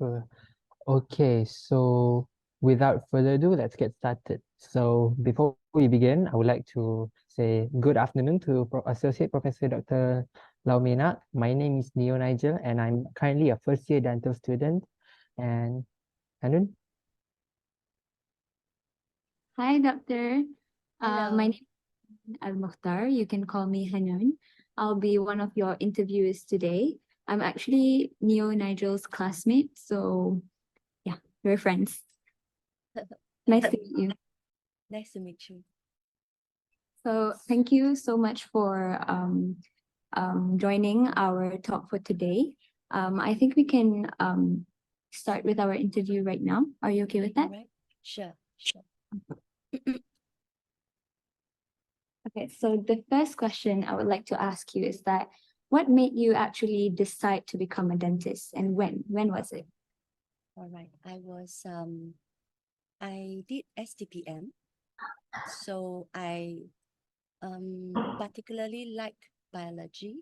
Uh, Okay, so without further ado, let's get started. So before we begin, I would like to say good afternoon to Associate Professor Dr. Laumina. My name is Neo Nigel, and I'm currently a first-year dental student. And Hanun, Hi, Doctor. My Hello. name is Al-Mukhtar. You can call me Hanun. I'll be one of your interviewers today. I'm actually Neo Nigel's classmate, so yeah, we're friends. Nice to meet you. Nice to meet you. So thank you so much for joining our talk for today. I think we can start with our interview right now. Are you okay with that? All right. Sure. Okay, so the first question I would like to ask you is that what made you actually decide to become a dentist and when? When was it? All right. I did STPM. So I particularly like biology.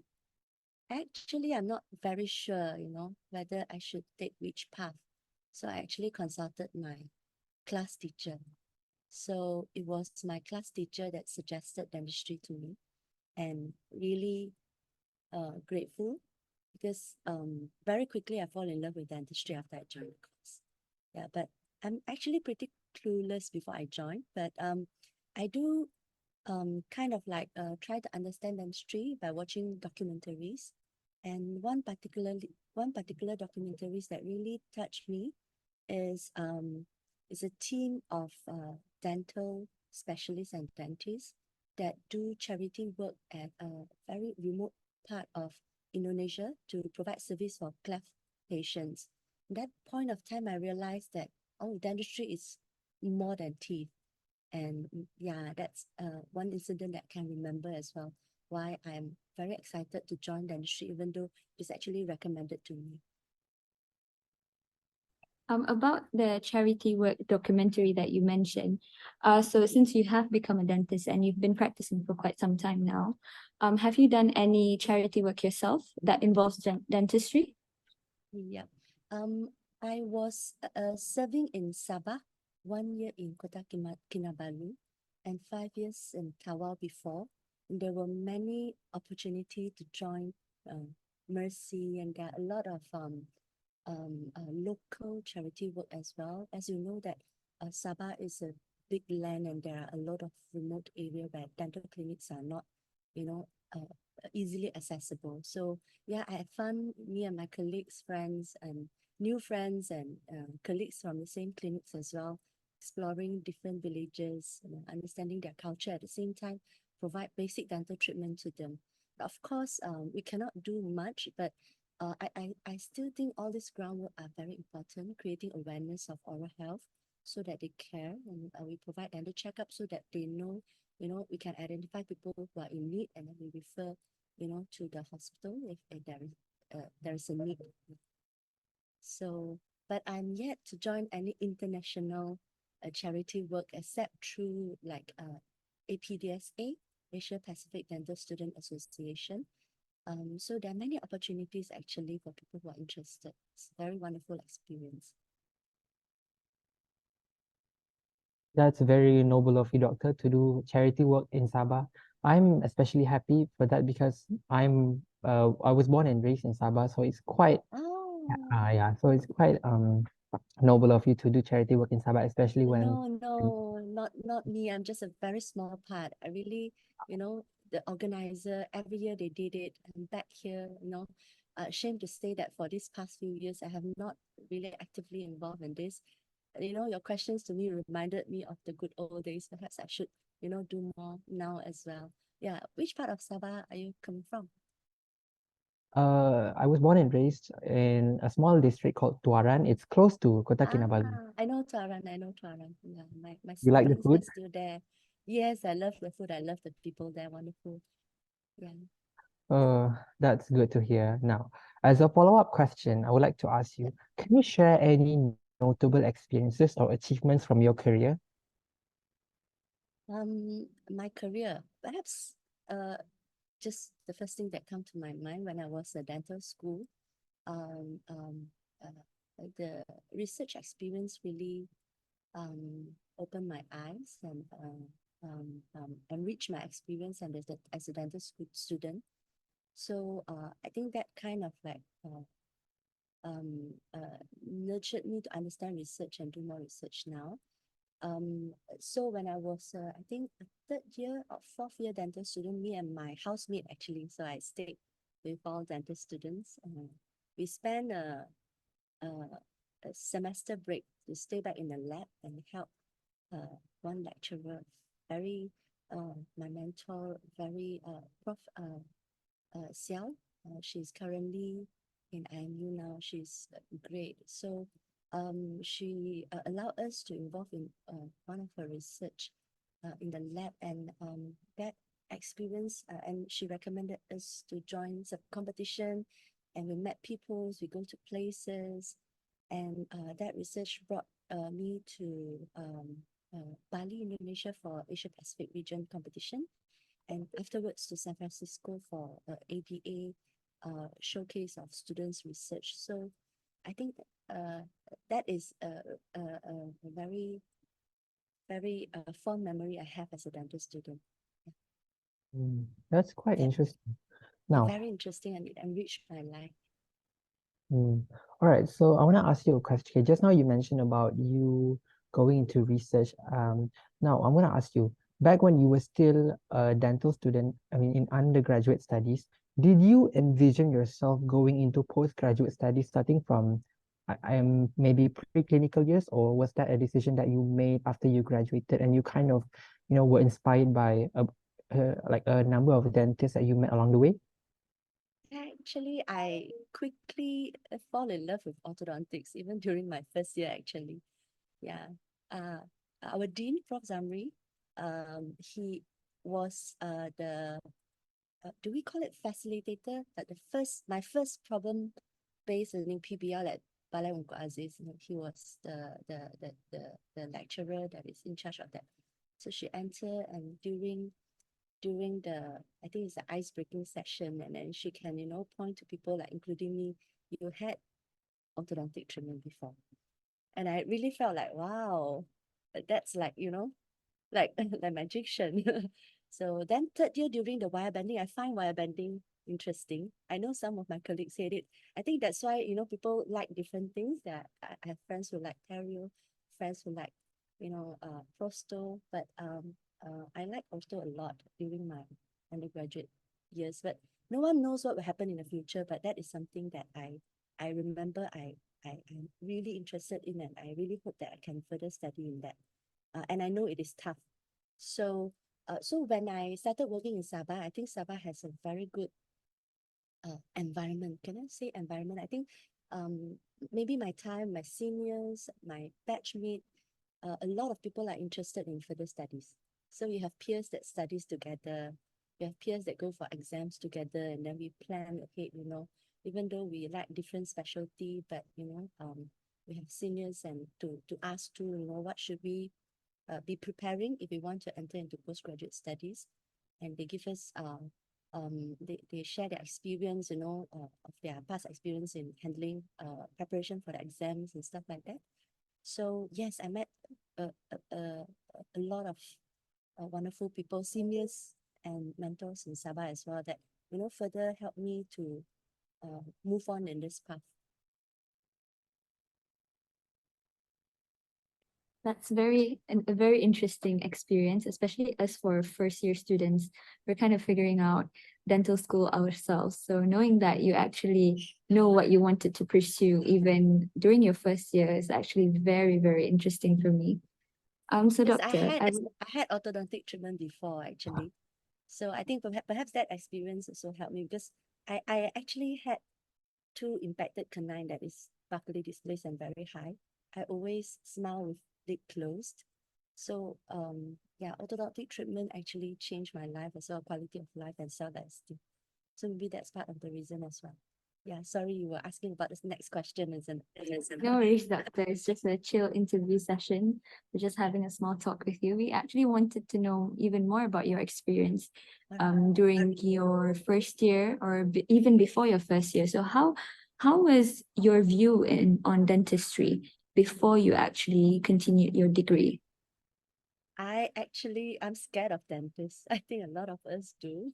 Actually, I'm not very sure, whether I should take which path. So I actually consulted my class teacher. So it was my class teacher that suggested dentistry to me, and really grateful because very quickly I fall in love with dentistry after I joined the course. Yeah, but I'm actually pretty clueless before I joined, but I do kind of like try to understand dentistry by watching documentaries. And one particular documentaries that really touched me is a team of dental specialists and dentists that do charity work at a very remote part of Indonesia to provide service for cleft patients. At that point of time, I realized that, oh, dentistry is more than teeth. And yeah, that's one incident that I can remember as well, why I'm very excited to join dentistry, even though it's actually recommended to me. About the charity work documentary that you mentioned, so since you have become a dentist and you've been practicing for quite some time now, have you done any charity work yourself that involves dentistry? Yeah. I was serving in Sabah, 1 year in Kota Kinabalu, and 5 years in Tawau before. And there were many opportunity to join Mercy, and there are a lot of local charity work as well. As you know that Sabah is a big land, and there are a lot of remote area where dental clinics are not, easily accessible. So yeah, I had fun, me and my colleagues, friends, and new friends, and colleagues from the same clinics as well, exploring different villages, understanding their culture at the same time, provide basic dental treatment to them. Of course, we cannot do much, but I still think all this groundwork are very important, creating awareness of oral health so that they care, and we provide dental checkup so that they know, we can identify people who are in need, and then we refer, to the hospital if there is a need. So, but I'm yet to join any international charity work except through like APDSA, Asia Pacific Dental Student Association. So there are many opportunities actually for people who are interested. It's a very wonderful experience. that's very noble of you, Doctor, to do charity work in Sabah. I'm especially happy for that because I was born and raised in Sabah, so it's quite Oh, yeah, so it's quite noble of you to do charity work in Sabah, especially when no, not me. I'm just a very small part. I really, the organizer, every year they did it. I'm back here, ashamed to say that for these past few years, I have not really actively involved in this. Your questions to me reminded me of the good old days. Perhaps I should, do more now as well. Yeah. Which part of Sabah are you coming from? I was born and raised in a small district called Tuaran. It's close to Kota Kinabalu. I know Tuaran. I know Tuaran. Yeah, my You like the siblings are food? still there. Yes, I love the food. I love the people there. Wonderful. Yeah. That's good to hear. Now, as a follow-up question, I would like to ask you, can you share any notable experiences or achievements from your career? My career, perhaps just the first thing that come to my mind when I was a dental school, um, um, uh, the research experience really opened my eyes and enriched my experience and as a dental student. So I think that kind of like nurtured me to understand research and do more research now. So when I was, I think, a third year or fourth year dental student, me and my housemate actually, so I stayed with all dental students. We spent a semester break to stay back in the lab and help one lecturer, very, my mentor, very, Prof. Xiao. She's currently in IMU now. She's great. So she allowed us to involve in one of her research in the lab, and that experience, and she recommended us to join some competition, and we met people, we go to places, and that research brought me to Bali, Indonesia for Asia Pacific region competition, and afterwards to San Francisco for ADA showcase of students' research. So I think that is a very, very fond memory I have as a dental student. That's quite Yeah. interesting. Now, Very interesting, and it enriched my life. all right, so I want to ask you a question. Okay, just now you mentioned about you going into research. Now I'm going to ask you, back when you were still a dental student, I mean, in undergraduate studies, did you envision yourself going into postgraduate studies starting from, I am maybe preclinical years, or was that a decision that you made after you graduated and you kind of, were inspired by like a number of dentists that you met along the way? Actually, I quickly fall in love with orthodontics, even during my first year, actually. Yeah. Our dean, Prof. Zamri, he was the, do we call it facilitator? But my first problem-based learning PBL at Balai Ungku Aziz, he was the lecturer that is in charge of that. So she entered, and during the, I think it's the ice-breaking session, and then she can, point to people, like including me, you had orthodontic treatment before. And I really felt like, wow, that's like, like the magician. So then third year during the wire bending, I find wire bending interesting. I know some of my colleagues hate it. I think that's why, people like different things. That I have friends who like perio, friends who like, prosto, but I like ortho a lot during my undergraduate years. But no one knows what will happen in the future, but that is something that I remember I'm really interested in, and I really hope that I can further study in that. And I know it is tough. So so when I started working in Sabah, I think Sabah has a very good environment. Can I say environment? I think maybe my seniors, my batchmate, a lot of people are interested in further studies. So you have peers that studies together, you have peers that go for exams together, and then we plan ahead, even though we like different specialty, but we have seniors and to ask to, what should we be preparing if we want to enter into postgraduate studies, and they give us they share their experience, of their past experience in handling preparation for the exams and stuff like that. So yes, I met a lot of wonderful people, seniors and mentors in Sabah as well, that further helped me to move on in this path. That's a very interesting experience, especially as for first year students. We're kind of figuring out dental school ourselves. So knowing that you actually know what you wanted to pursue even during your first year is actually very, very interesting for me. So Yes, doctor, I had orthodontic treatment before, actually. So I think perhaps that experience also helped me, because I actually had two impacted canine that is buccally displaced and very high. I always smile with lid closed. So yeah, orthodontic treatment actually changed my life as well, quality of life and self-esteem. So maybe that's part of the reason as well. Yeah, sorry, you were asking about this next question, isn't it? no worries, doctor. It's just a chill interview session. We're just having a small talk with you. We actually wanted to know even more about your experience during your first year, or even before your first year. So how how was your view on dentistry before you actually continued your degree? I'm scared of dentists. I think a lot of us do.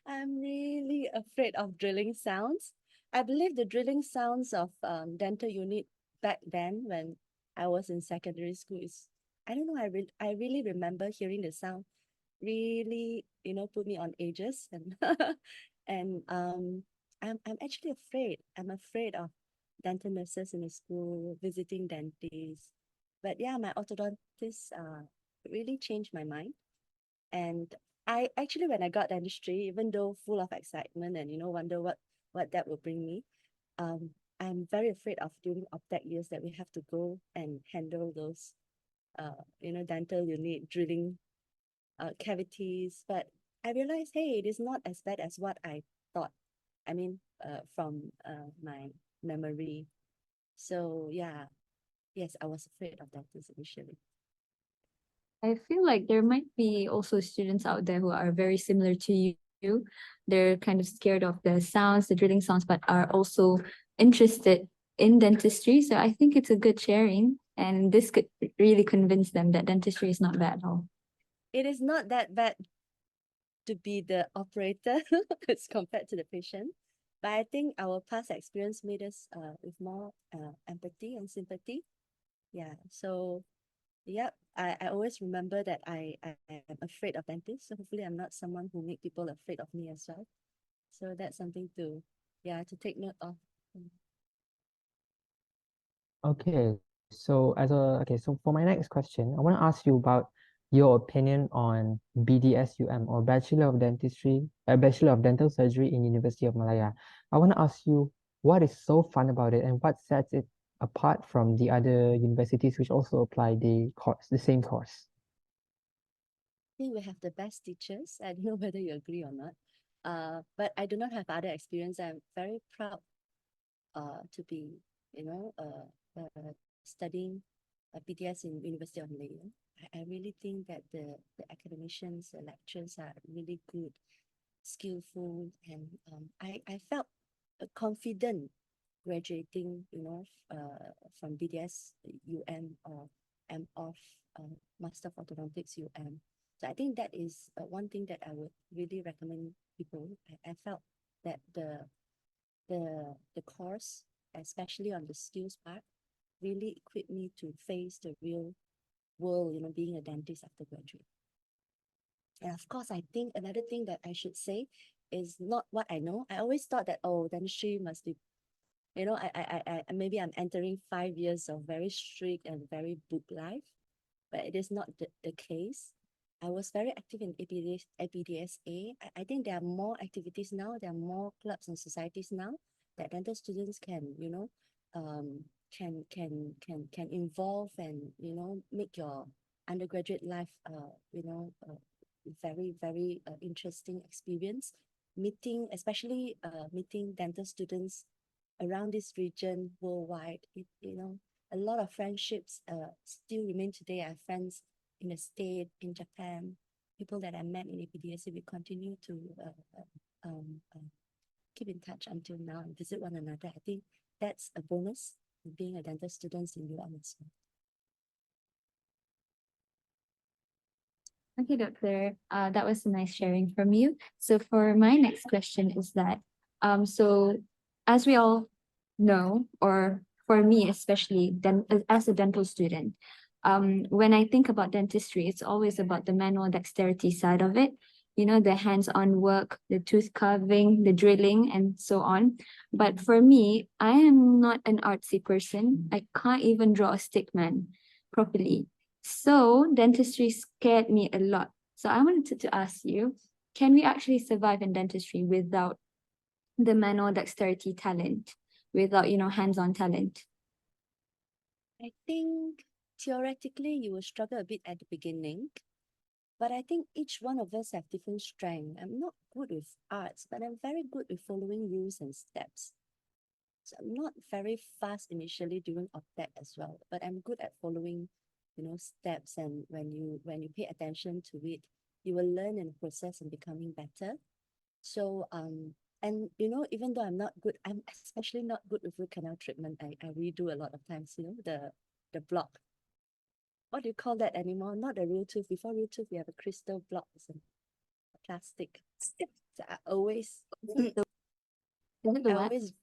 I'm really afraid of drilling sounds. I believe the drilling sounds of dental unit back then when I was in secondary school is, I don't know, I really remember hearing the sound really, put me on edges and and I'm actually afraid. I'm afraid of dental nurses in the school, visiting dentists. But yeah, my orthodontist really changed my mind. And I actually, when I got dentistry, even though full of excitement and wonder what that will bring me, um, I'm very afraid of during optech years that we have to go and handle those dental unit drilling cavities. But I realized, hey, it is not as bad as what I thought. I mean, from my memory. So yeah, yes, I was afraid of dentists initially. I feel like there might be also students out there who are very similar to you. They're kind of scared of the sounds, the drilling sounds, but are also interested in dentistry. So I think it's a good sharing, and this could really convince them that dentistry is not bad at all. It is not that bad to be the operator as compared to the patient. But I think our past experience made us with more empathy and sympathy. Yeah. So yep, I always remember that I am afraid of dentists. So hopefully I'm not someone who make people afraid of me as well. So that's something to take note of. Okay, so for my next question, I want to ask you about your opinion on BDSUM or Bachelor of Dental Surgery in University of Malaya. I want to ask you what is so fun about it and what sets it apart from the other universities which also apply the same course. I think we have the best teachers. I don't know whether you agree or not. But I do not have other experience. I'm very proud to be, studying BTS in University of Malaya. I really think that the academicians, the lectures are really good, skillful, and I felt confident graduating, from BDS UM or MOF, Master of Orthodontics UM. So I think that is one thing that I would really recommend people. I felt that the course, especially on the skills part, really equipped me to face the real world, being a dentist after graduate. And of course, I think another thing that I should say is not what I know. I always thought that, oh, dentistry must be, maybe I'm entering 5 years of very strict and very book life, but it is not the case. I was very active in APDSA. I think there are more activities now. There are more clubs and societies now that dental students can, can involve and make your undergraduate life, very interesting experience. Meeting, especially meeting dental students around this region worldwide. A lot of friendships still remain today. I have friends in the States, in Japan, people that I met in APDSA. We continue to keep in touch until now and visit one another. I think that's a bonus being a dental student in UM as well. Okay, Doctor. That was a nice sharing from you. So for my next question is that, so as we all know, or for me especially, as a dental student, when I think about dentistry, it's always about the manual dexterity side of it. You know, the hands-on work, the tooth carving, the drilling, and so on. But for me, I am not an artsy person. I can't even draw a stick man properly. So dentistry scared me a lot. So I wanted to ask you, can we actually survive in dentistry without the manual dexterity talent, without, hands-on talent? I think theoretically you will struggle a bit at the beginning, but I think each one of us have different strengths. I'm not good with arts, but I'm very good with following rules and steps. So I'm not very fast initially during OPTEC as well, but I'm good at following, steps. And when you pay attention to it, you will learn in the process and becoming better. So And even though I'm not good, I'm especially not good with root canal treatment. I redo a lot of times, the block. What do you call that anymore? Not a real tooth. Before real tooth, we have a crystal block, some plastic. So I always, Is it the I what? always,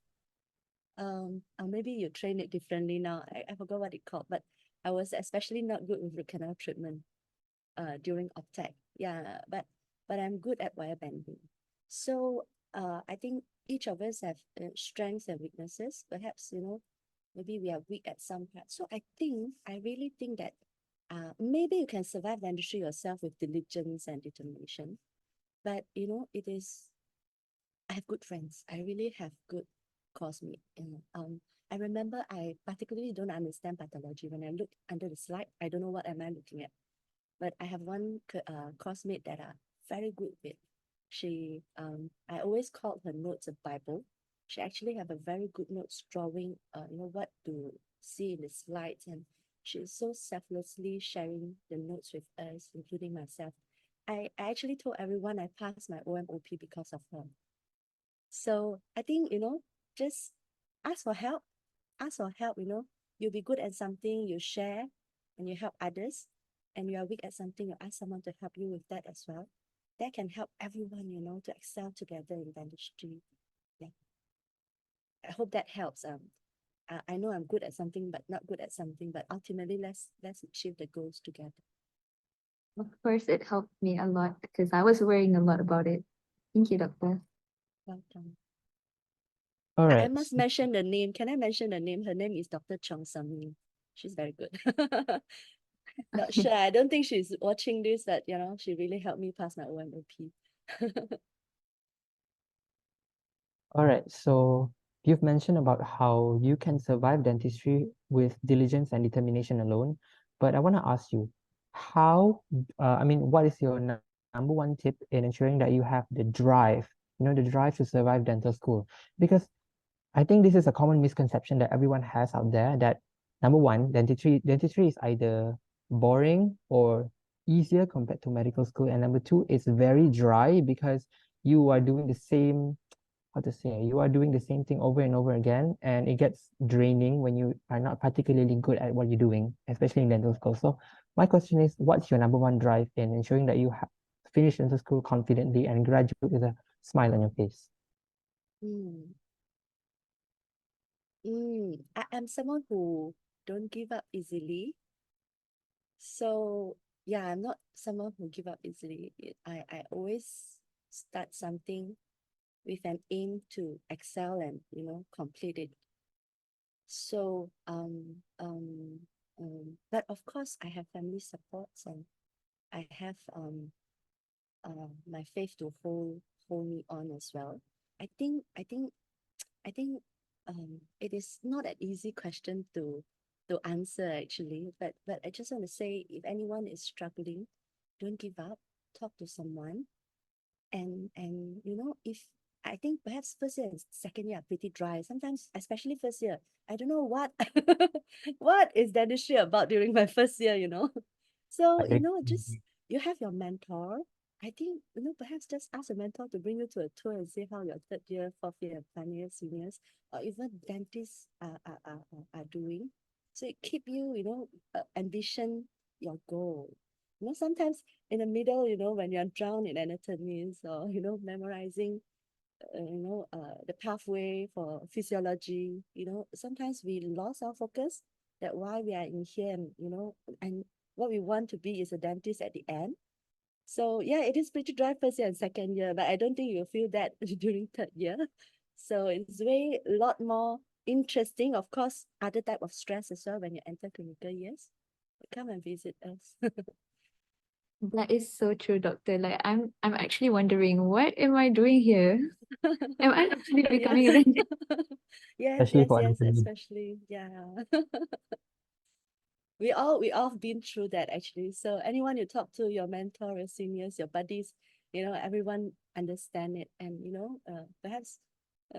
maybe you train it differently now. I forgot what it called, but I was especially not good with root canal treatment during optech. Yeah, but I'm good at wire bending. So I think each of us have strengths and weaknesses. Perhaps, maybe we are weak at some parts. So I really think that maybe you can survive dentistry yourself with diligence and determination. But, I have good friends. I really have good course mate. I remember I particularly don't understand pathology. When I look under the slide, I don't know what am I looking at. But I have one course mate that are very good with. I always called her notes a Bible. She actually have a very good notes drawing, what to see in the slides, and she's so selflessly sharing the notes with us, including myself. I actually told everyone I passed my OMOP because of her. So I think, just ask for help. Ask for help, you'll be good at something, you share and you help others, and you are weak at something, you ask someone to help you with that as well. That can help everyone, to excel together in dentistry. Yeah. I hope that helps. I know I'm good at something, but not good at something, but ultimately let's achieve the goals together. Of course, it helped me a lot because I was worrying a lot about it. Thank you, doctor. Welcome. All I right. must mention the name. Can I mention the name? Her name is Dr. Chong Sum. She's very good. Not sure. I don't think she's watching this, but she really helped me pass my OMOP. All right. So you've mentioned about how you can survive dentistry with diligence and determination alone. But I want to ask you, what is your number one tip in ensuring that you have the drive, the drive to survive dental school? Because I think this is a common misconception that everyone has out there that number one, dentistry is either boring or easier compared to medical school. And number two, it's very dry because you are doing the same, how to say, you are doing the same thing over and over again, and it gets draining when you are not particularly good at what you're doing, especially in dental school. So my question is, what's your number one drive in ensuring that you finish dental school confidently and graduate with a smile on your face? Mm. I'm someone who don't give up easily. So yeah, I'm not someone who give up easily. I always start something with an aim to excel and complete it. So but of course I have family supports, and I have my faith to hold me on as well. I think it is not an easy question to answer actually, but I just want to say, if anyone is struggling, don't give up. Talk to someone, and if I think perhaps first year and second year are pretty dry. Sometimes, especially first year, I don't know what what is dentistry about during my first year, So, I just you have your mentor. I think, perhaps just ask a mentor to bring you to a tour and see how your third year, fourth year, and final year seniors, or even dentists are doing. So it keep you, ambition your goal. Sometimes in the middle, when you're drowned in anatomies, or, memorizing, the pathway for physiology, sometimes we lost our focus, that why we are in here, and what we want to be is a dentist at the end. So yeah, it is pretty dry first year and second year, but I don't think you'll feel that during third year. So it's way a lot more interesting. Of course, other type of stress as well when you enter clinical years. Come and visit us. That is so true, doctor. Like I'm actually wondering, what am I doing here? Am I actually becoming a Yes. dentist? especially for Yes, anatomy. especially, yeah. We all been through that actually. So anyone you talk to, your mentor, your seniors, your buddies, everyone understand it, and perhaps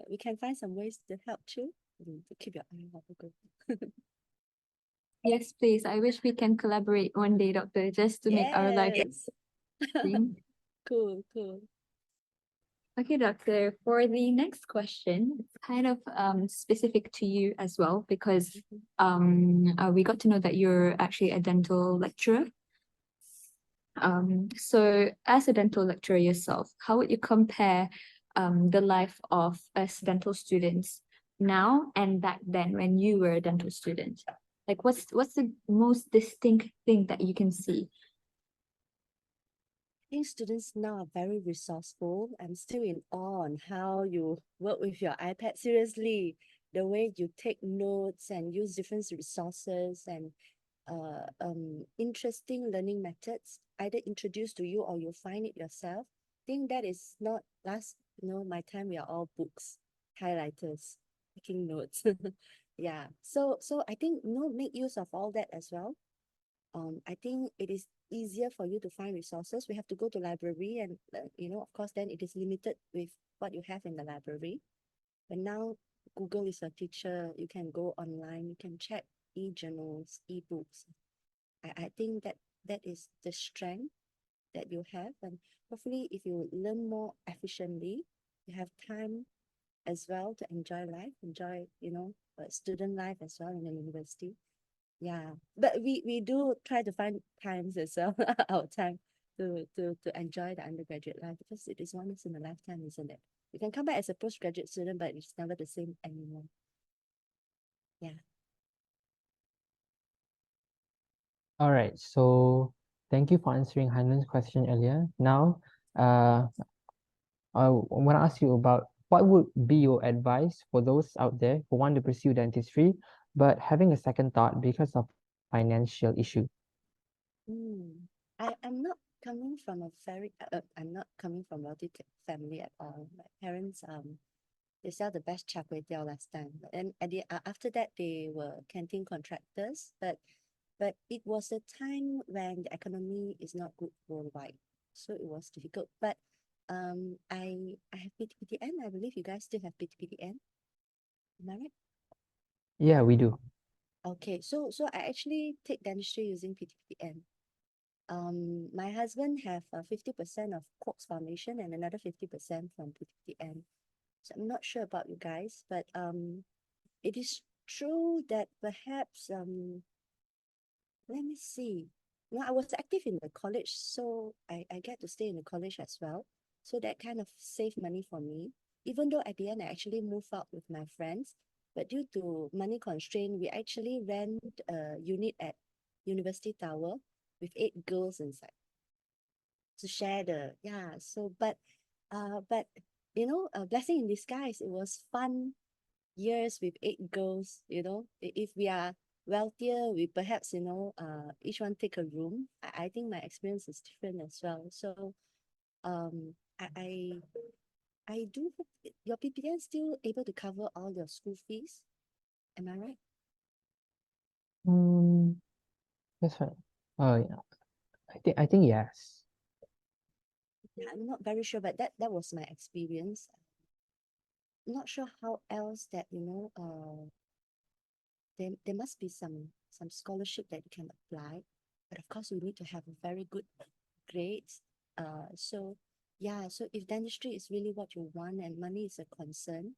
we can find some ways to help you, to keep your eye open. Yes, please. I wish we can collaborate one day, doctor, just to make our life Yes. interesting. Cool. Okay, doctor, for the next question, it's kind of specific to you as well because we got to know that you're actually a dental lecturer. So as a dental lecturer yourself, how would you compare the life of us dental students now and back then when you were a dental student? Like what's the most distinct thing that you can see? I think students now are very resourceful. I'm still in awe on how you work with your iPad. Seriously, the way you take notes and use different resources and interesting learning methods, either introduced to you or you find it yourself. I think that is not my time we are all books, highlighters, taking notes. Yeah. So I think make use of all that as well. I think it is easier for you to find resources. We have to go to library and of course then it is limited with what you have in the library. But now Google is your teacher. You can go online, you can check e-journals, e-books. I think that is the strength that you have. And hopefully if you learn more efficiently, you have time as well to enjoy life, enjoy, student life as well in the university. Yeah, but we do try to find times as well, our time to enjoy the undergraduate life because it is once in a lifetime, isn't it? You can come back as a postgraduate student, but it's never the same anymore. Yeah. All right, so thank you for answering Hanun's question earlier. Now, I want to ask you about what would be your advice for those out there who want to pursue dentistry, but having a second thought because of financial issue. I'm not coming from a I'm not coming from wealthy family at all. My parents they sell the best char kway teow last time, and after that they were canteen contractors. But it was a time when the economy is not good worldwide, so it was difficult. But I have PTPTN. I believe you guys still have PTPTN. Am I right? Yeah, we do. Okay, so I actually take dentistry using PTPTN. My husband have 50% of Quartz Foundation and another 50% from PTPTN. So I'm not sure about you guys, but it is true that perhaps let me see. I was active in the college, so I get to stay in the college as well. So that kind of saved money for me. Even though at the end I actually moved out with my friends, but due to money constraint, we actually rent a unit at University Tower with 8 girls inside to share the but a blessing in disguise. It was fun years with 8 girls. If we are wealthier, we perhaps each one take a room. I think my experience is different as well. So um I I do hope your PPN still able to cover all your school fees. Am I right? Mm, that's right. Oh yeah, I think yes. Yeah, I'm not very sure, but that was my experience. Not sure how else that there must be some scholarship that you can apply, but of course you need to have a very good grades. So yeah, so if dentistry is really what you want and money is a concern,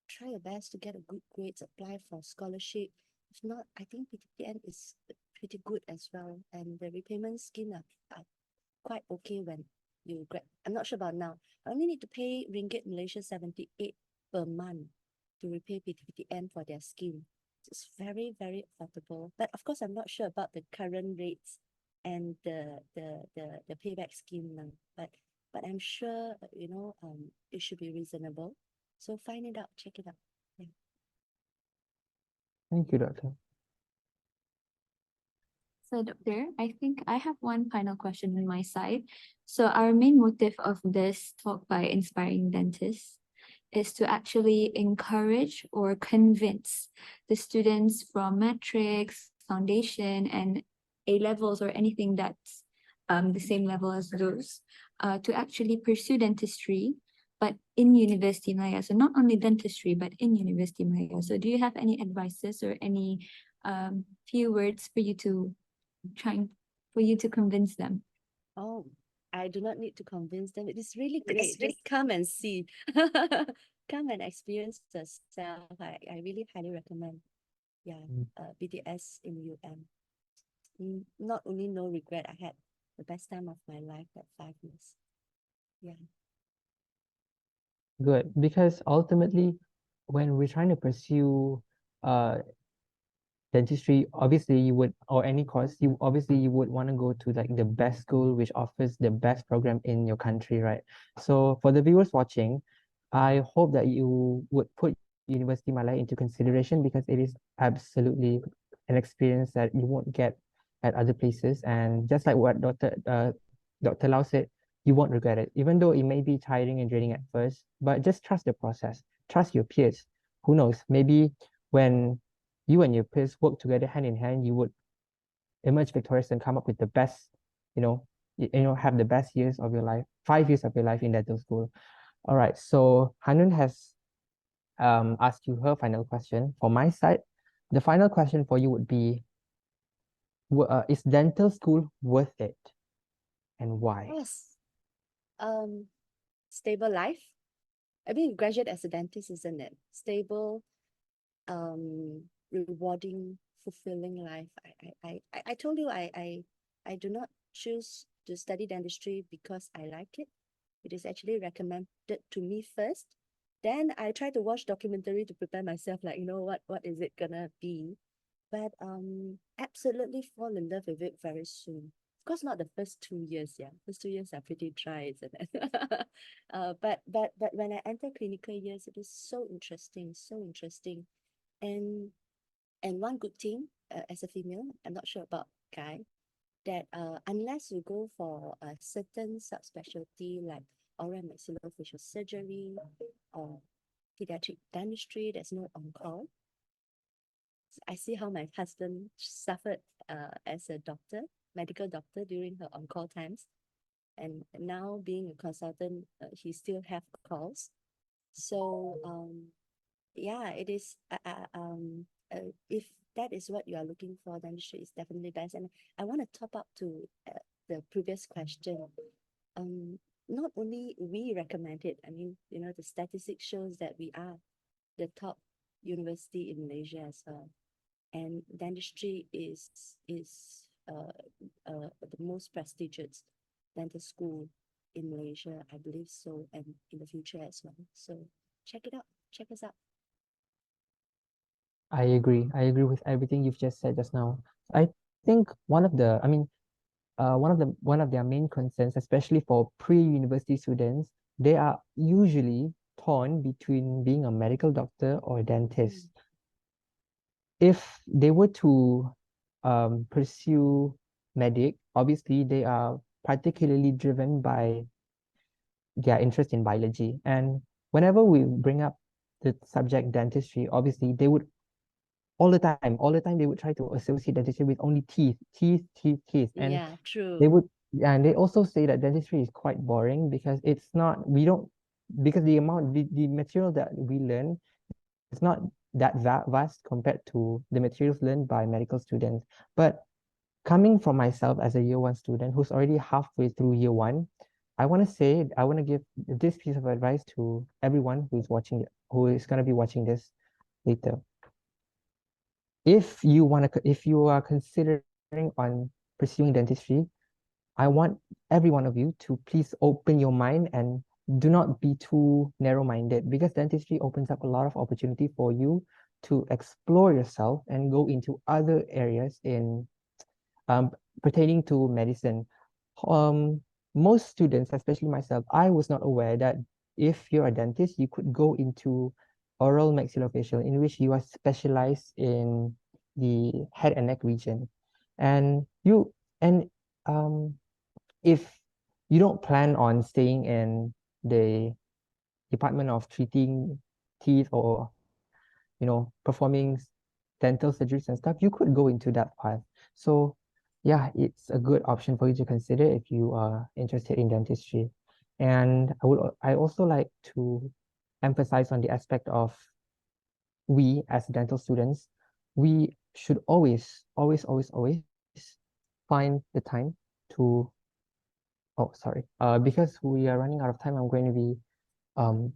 try your best to get a good grades, apply for scholarship. If not, I think PTPN is pretty good as well, and the repayment scheme are quite okay when you grad. I'm not sure about now. I only need to pay ringgit Malaysia 78 per month to repay PTPTN for their scheme. It's very, very affordable. But of course, I'm not sure about the current rates and the payback scheme now. But I'm sure it should be reasonable. So find it out, check it out. Yeah. Thank you, doctor. So, Doctor, I think I have one final question on my side. So, our main motive of this talk by Inspiring Dentists is to actually encourage or convince the students from matrix, foundation, and A levels or anything that's the same level as those to actually pursue dentistry, but in University Malaya. So, not only dentistry, but in University Malaya. So, do you have any advices or any few words for you to convince them? Oh, I do not need to convince them. It is really great. Just come and see. Come and experience yourself. I really highly recommend. Yeah, Mm. BTS in UM. Not only no regret, I had the best time of my life that 5 years. Yeah. Good, because ultimately, when we're trying to pursue uh dentistry, obviously you would, or any course, you obviously you would want to go to like the best school which offers the best program in your country, right? So for the viewers watching, I hope that you would put University Malaya into consideration because it is absolutely an experience that you won't get at other places. And just like what Dr. Lau said, you won't regret it, even though it may be tiring and draining at first, but just trust the process, trust your peers. Who knows? Maybe when you and your peers work together hand in hand, you would emerge victorious and come up with the best, you know, have the best years of your life, 5 years of your life in dental school. All right, so Hanun has asked you her final question. For my side, the final question for you would be, is dental school worth it and why? Yes. Stable life. I mean, graduate as a dentist, isn't it? Stable, rewarding, fulfilling life. I told you I do not choose to study dentistry because I like it. It is actually recommended to me first. Then I try to watch documentary to prepare myself, like, what is it gonna be? But absolutely fall in love with it very soon. Of course, not the first 2 years, yeah. First 2 years are pretty dry, isn't it? But when I enter clinical years, it is so interesting, so interesting. And one good thing, as a female, I'm not sure about guy, that unless you go for a certain subspecialty like oral and maxillofacial surgery or pediatric dentistry, there's no on-call. I see how my husband suffered as a doctor, medical doctor during her on-call times. And now being a consultant, he still have calls. So yeah, it is. If that is what you are looking for, dentistry is definitely best. And I want to top up to the previous question. Not only we recommend it. I mean, the statistics shows that we are the top university in Malaysia as well, and dentistry is the most prestigious dental school in Malaysia, I believe so, and in the future as well. So check it out. Check us out. I agree. I agree with everything you've just said just now. I think one of their main concerns, especially for pre-university students, they are usually torn between being a medical doctor or a dentist. If they were to pursue medic, obviously they are particularly driven by their interest in biology. And whenever we bring up the subject dentistry, obviously they would all the time they would try to associate dentistry with only teeth. And Yeah, true. they would, and they also say that dentistry is quite boring because it's not, we don't, because the material that we learn is not that vast compared to the materials learned by medical students. But coming from myself as a year one student who's already halfway through year one, I want to give this piece of advice to everyone who's watching, who is going to be watching this later. If you are considering on pursuing dentistry, I want every one of you to please open your mind and do not be too narrow-minded, because dentistry opens up a lot of opportunity for you to explore yourself and go into other areas in um, pertaining to medicine. Um, Most students, especially myself, I was not aware that if you're a dentist, you could go into oral maxillofacial, in which you are specialized in the head and neck region. And and um, if you don't plan on staying in the department of treating teeth or performing dental surgeries and stuff, you could go into that path. So yeah, it's a good option for you to consider if you are interested in dentistry. And I also like to emphasize on the aspect of, we as dental students, we should always find the time to Oh, sorry. Because we are running out of time, I'm going to be um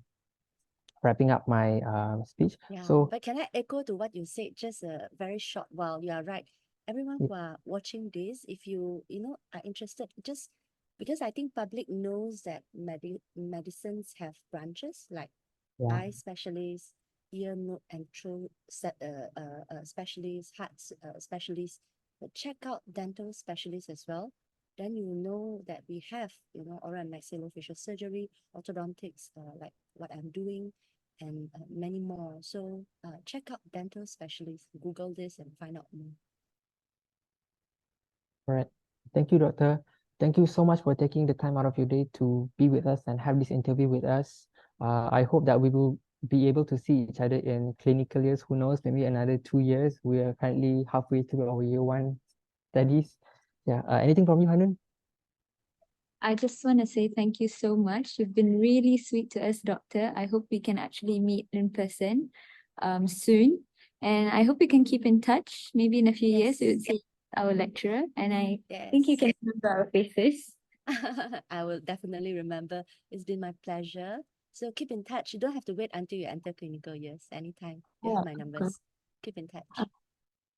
wrapping up my speech. Yeah, So but can I echo to what you said just a very short while? You are right. Everyone y- who are watching this, if you know, are interested, just because I think public knows that medicines have branches like yeah, eye specialists, ear, nose, and throat specialists, specialists. But check out dental specialists as well. Then you know that we have, you know, oral and maxillofacial surgery, orthodontics, like what I'm doing, and many more. So check out dental specialists. Google this and find out more. all right. Thank you, Doctor. Thank you so much for taking the time out of your day to be with us and have this interview with us. I hope that we will be able to see each other in clinical years. Who knows, maybe another 2 years. We are currently halfway through our year one studies. Yeah. Anything from you, Hanun? I just want to say thank you so much. You've been really sweet to us, Doctor. I hope we can actually meet in person soon. And I hope we can keep in touch. Maybe in a few years, we would see our lecturer. And I think you Yes. can remember our faces. I will definitely remember. It's been my pleasure. So keep in touch. You don't have to wait until you enter clinical years. Anytime. You have Yeah, my of course. numbers. Keep in touch.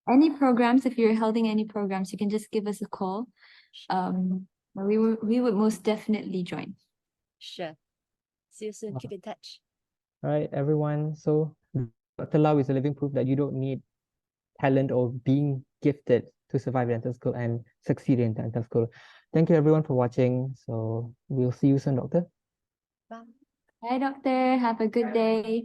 Any programs, if you're holding any programs, you can just give us a call. Sure. We would most definitely join. Sure. See you soon. Keep in touch. All right, everyone. So Dr. Lau is a living proof that you don't need talent or being gifted to survive dental school and succeed in dental school. Thank you everyone for watching. So we'll see you soon, Doctor. Bye. Bye, Doctor. Have a good day.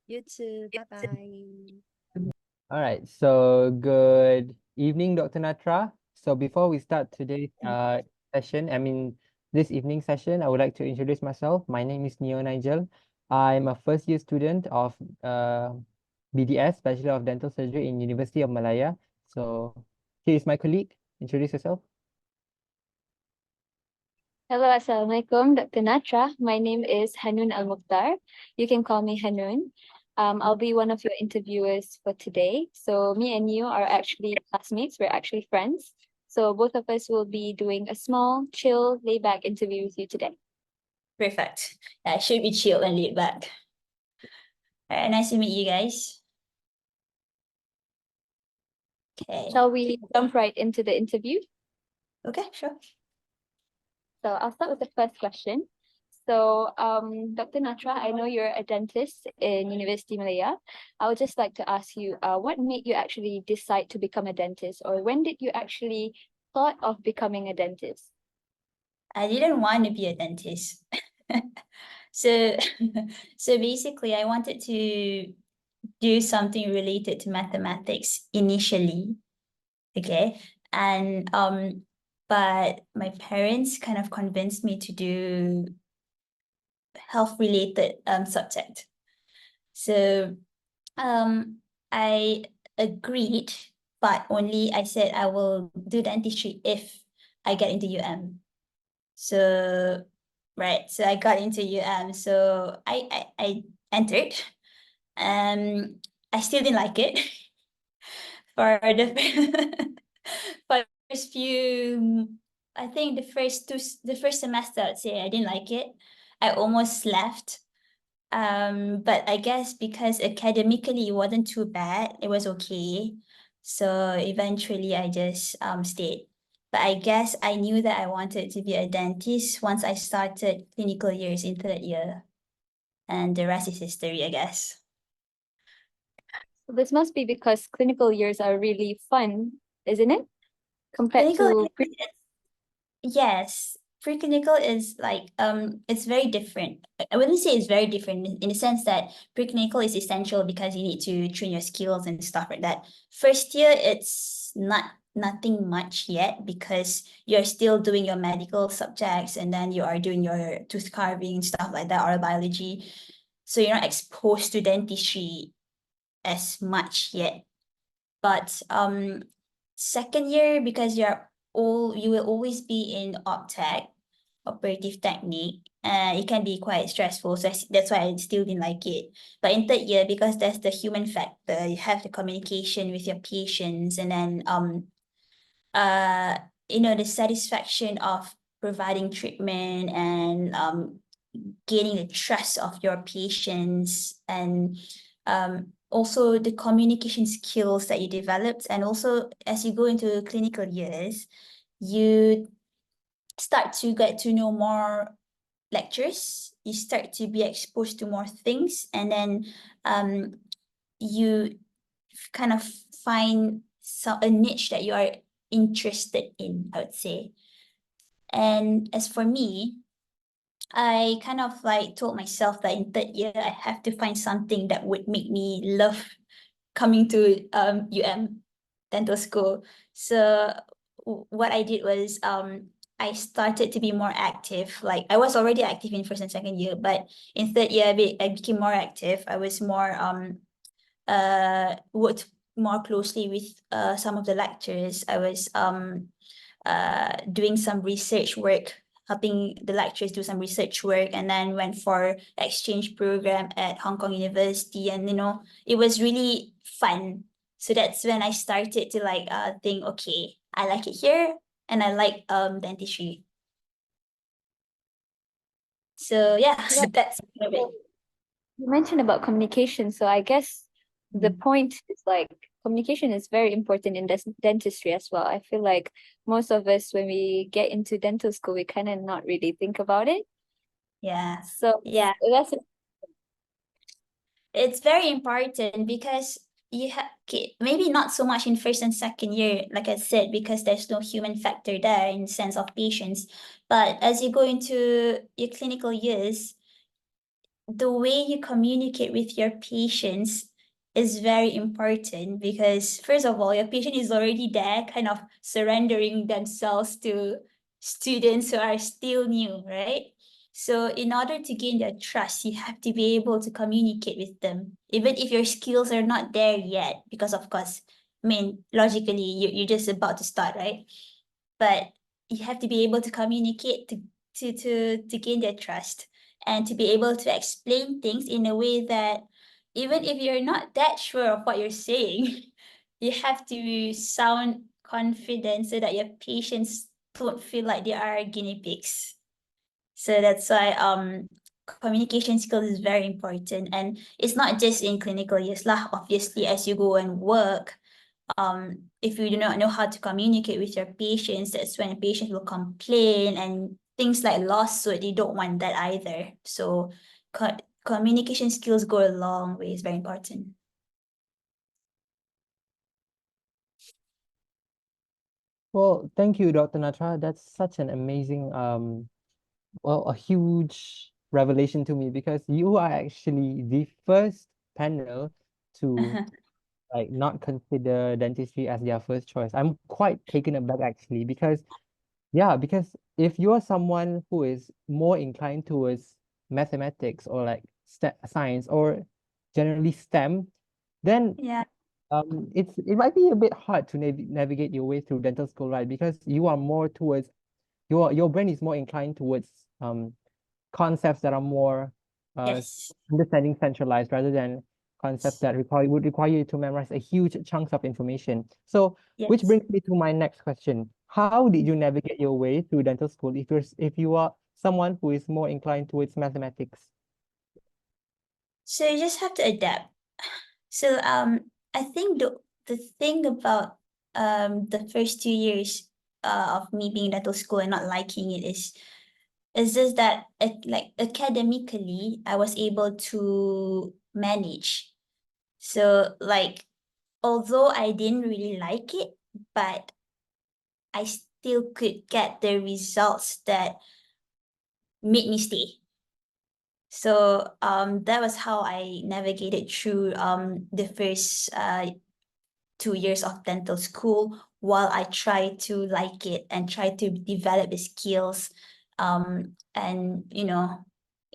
You too. Bye bye. All right, so good evening, Dr. Natra. So before we start today's session, this evening session, I would like to introduce myself. My name is Neo Nigel. I'm a first year student of BDS, Bachelor of Dental Surgery in University of Malaya. So here is my colleague. Introduce yourself. Hello, Assalamualaikum, Dr. Natra. My name is Hanun Al-Mukhtar. You can call me Hanun. I'll be one of your interviewers for today. So me and you are actually classmates. We're actually friends. So both of us will be doing a small, chill, laid-back interview with you today. Perfect. I should be chill and laid back. All right, nice to meet you guys. Okay. Shall we jump right into the interview? Okay, sure. So I'll start with the first question. So, Dr. Natra, I know you're a dentist in University Malaya. I would just like to ask you, what made you actually decide to become a dentist, or when did you actually thought of becoming a dentist? I didn't want to be a dentist. So, so basically, I wanted to do something related to mathematics initially. Okay. And but my parents kind of convinced me to do health related subject. So I agreed, but only I said I will do dentistry if I get into UM. So right, so I got into UM. So I entered. I still didn't like it for the for the first few. I think the first semester, I'd say I didn't like it. I almost left. But I guess because academically it wasn't too bad, it was okay. So eventually I just stayed. But I guess I knew that I wanted to be a dentist once I started clinical years in third year. And the rest is history, I guess. This must be because clinical years are really fun, isn't it? Compared Clinical, to yes. Preclinical is like it's very different. I wouldn't say it's very different in the sense that preclinical is essential because you need to train your skills and stuff like that. First year, it's nothing much yet because you're still doing your medical subjects and then you are doing your tooth carving and stuff like that, oral biology. So you're not exposed to dentistry as much yet. But second year, because you will always be in OpTech, operative technique, it can be quite stressful. So that's why I still didn't like it. But in third year, because there's the human factor, you have the communication with your patients, and then the satisfaction of providing treatment and gaining the trust of your patients, and also the communication skills that you developed. And also as you go into clinical years, you start to get to know more lectures, you start to be exposed to more things, and then you kind of find a niche that you are interested in, I would say. And as for me, I kind of like told myself that in third year, I have to find something that would make me love coming to UM dental school. So what I did was I started to be more active. Like I was already active in first and second year, but in third year I became more active. I was more worked more closely with some of the lecturers. I was doing some research work, helping the lecturers do some research work, and then went for exchange program at Hong Kong University, and it was really fun. So that's when I started to like think, okay, I like it here and I like dentistry. So yeah, Yeah. that's it. You mentioned about communication, so I guess the point is like communication is very important in this dentistry as well. I feel like most of us, when we get into dental school, we kind of not really think about it. Yeah. So Yeah. that's It's very important because you have maybe not so much in first and second year, like I said, because there's no human factor there in the sense of patients. But as you go into your clinical years, the way you communicate with your patients is very important, because first of all, your patient is already there, kind of surrendering themselves to students who are still new, right? So in order to gain their trust, you have to be able to communicate with them, even if your skills are not there yet, because of course, I mean, logically, you're just about to start, right? But you have to be able to communicate to gain their trust, and to be able to explain things in a way that even if you're not that sure of what you're saying, you have to sound confident so that your patients don't feel like they are guinea pigs. So that's why communication skills is very important, and it's not just in clinical years lah. Obviously, as you go and work, if you do not know how to communicate with your patients, that's when patients will complain, and things like lawsuit, you don't want that either. So communication skills go a long way, it's very important. Well, thank you, Dr. Natra. That's such an amazing, well, a huge revelation to me, because you are actually the first panel to like not consider dentistry as their first choice. I'm quite taken aback actually, because yeah, because if you're someone who is more inclined towards mathematics or like science or generally STEM, then Yeah. it might be a bit hard to navigate your way through dental school, right? Because you are more towards your brain is more inclined towards concepts that are more Yes. understanding centralized, rather than concepts that would require you to memorize a huge chunks of information. So, which Yes. brings me to my next question. How did you navigate your way through dental school if you are someone who is more inclined towards mathematics? So you just have to adapt. So I think the thing about the first 2 years of me being in dental school and not liking it is just that like academically I was able to manage. So like although I didn't really like it, but I still could get the results that made me stay. So that was how I navigated through the first 2 years of dental school, while I try to like it and try to develop the skills, and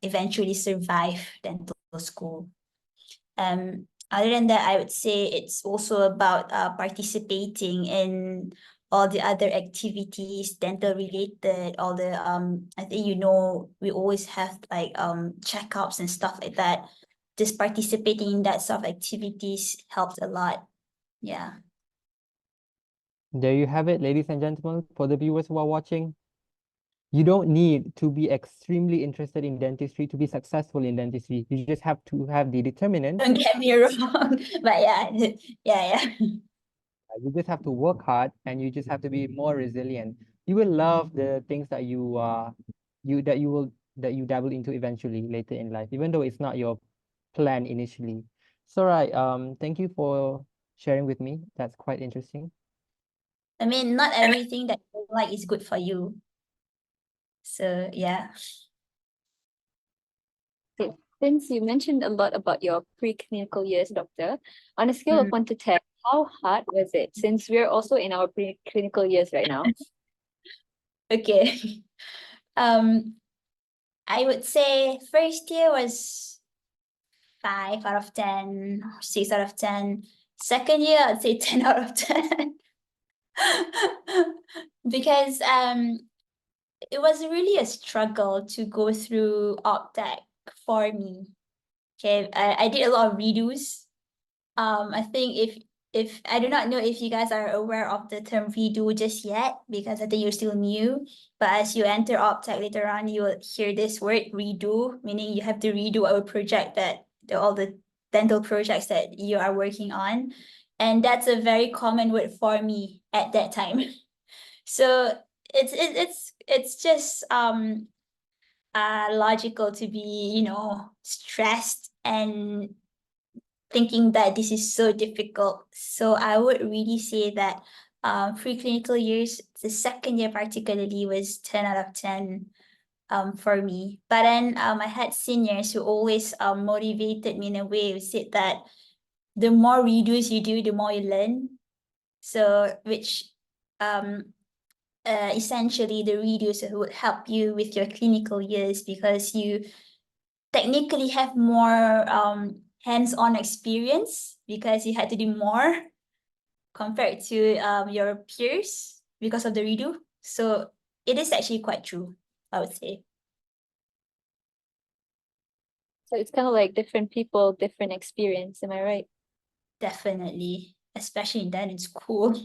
eventually survive dental school. Other than that, I would say it's also about participating in all the other activities, dental related, all the I think we always have like checkups and stuff like that. Just participating in that sort of activities helped a lot. Yeah. There you have it, ladies and gentlemen, for the viewers who are watching. You don't need to be extremely interested in dentistry to be successful in dentistry. You just have to have the determinant. Don't get me wrong, but yeah, yeah. You just have to work hard and you just have to be more resilient. You will love the things that you dabble into eventually later in life, even though it's not your plan initially. So right, thank you for sharing with me. That's quite interesting. I mean, not everything that you like is good for you. So yeah. Okay. Since you mentioned a lot about your preclinical years, doctor, on a scale of 1 to 10, how hard was it? Since we're also in our preclinical years right now. Okay. I would say first year was 5 out of 10, 6 out of 10. Second year, I'd say 10 out of 10. Because it was really a struggle to go through OpTech for me. Okay, I did a lot of redos. I think if I do not know if you guys are aware of the term redo just yet, because I think you're still new. But as you enter OpTech later on, you will hear this word redo, meaning you have to redo our project all the dental projects that you are working on. And that's a very common word for me at that time. So it's just logical to be, stressed and thinking that this is so difficult. So I would really say that preclinical years, the second year particularly, was 10 out of 10 for me. But then I had seniors who always motivated me in a way, who said that the more redos you do, the more you learn. So which essentially the redos would help you with your clinical years, because you technically have more hands-on experience because you had to do more compared to your peers because of the redo. So it is actually quite true, I would say. So it's kind of like different people, different experience. Am I right? Definitely, especially then in school.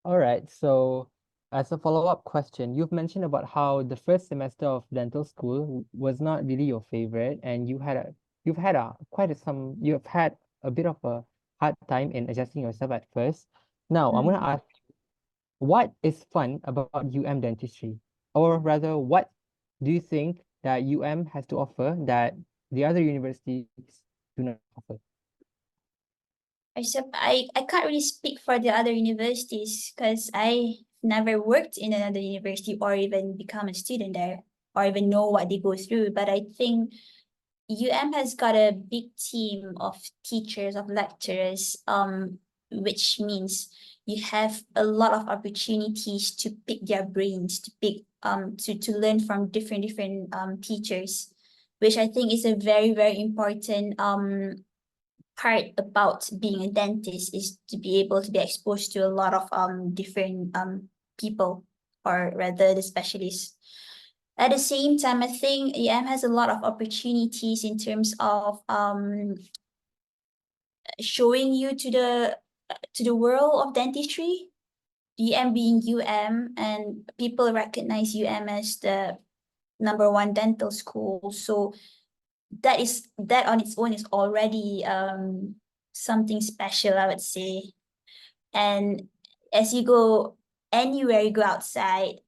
All right, so as a follow-up question, you've mentioned about how the first semester of dental school was not really your favorite, and you've had a bit of a hard time in adjusting yourself at first. Now, I'm gonna ask, what is fun about UM dentistry? Or rather, what do you think that UM has to offer that the other universities do not offer? I can't really speak for the other universities because I never worked in another university or even become a student there or even know what they go through. But I think UM has got a big team of teachers, of lecturers, which means you have a lot of opportunities to pick their brains, to learn from different teachers, which I think is a very, very important part about being a dentist, is to be able to be exposed to a lot of different people, or rather the specialists. At the same time, I think EM has a lot of opportunities in terms of showing you to the world of dentistry. UM being UM, and people recognize UM as the #1 dental school. So that on its own is already something special, I would say. And as you go anywhere, you go outside,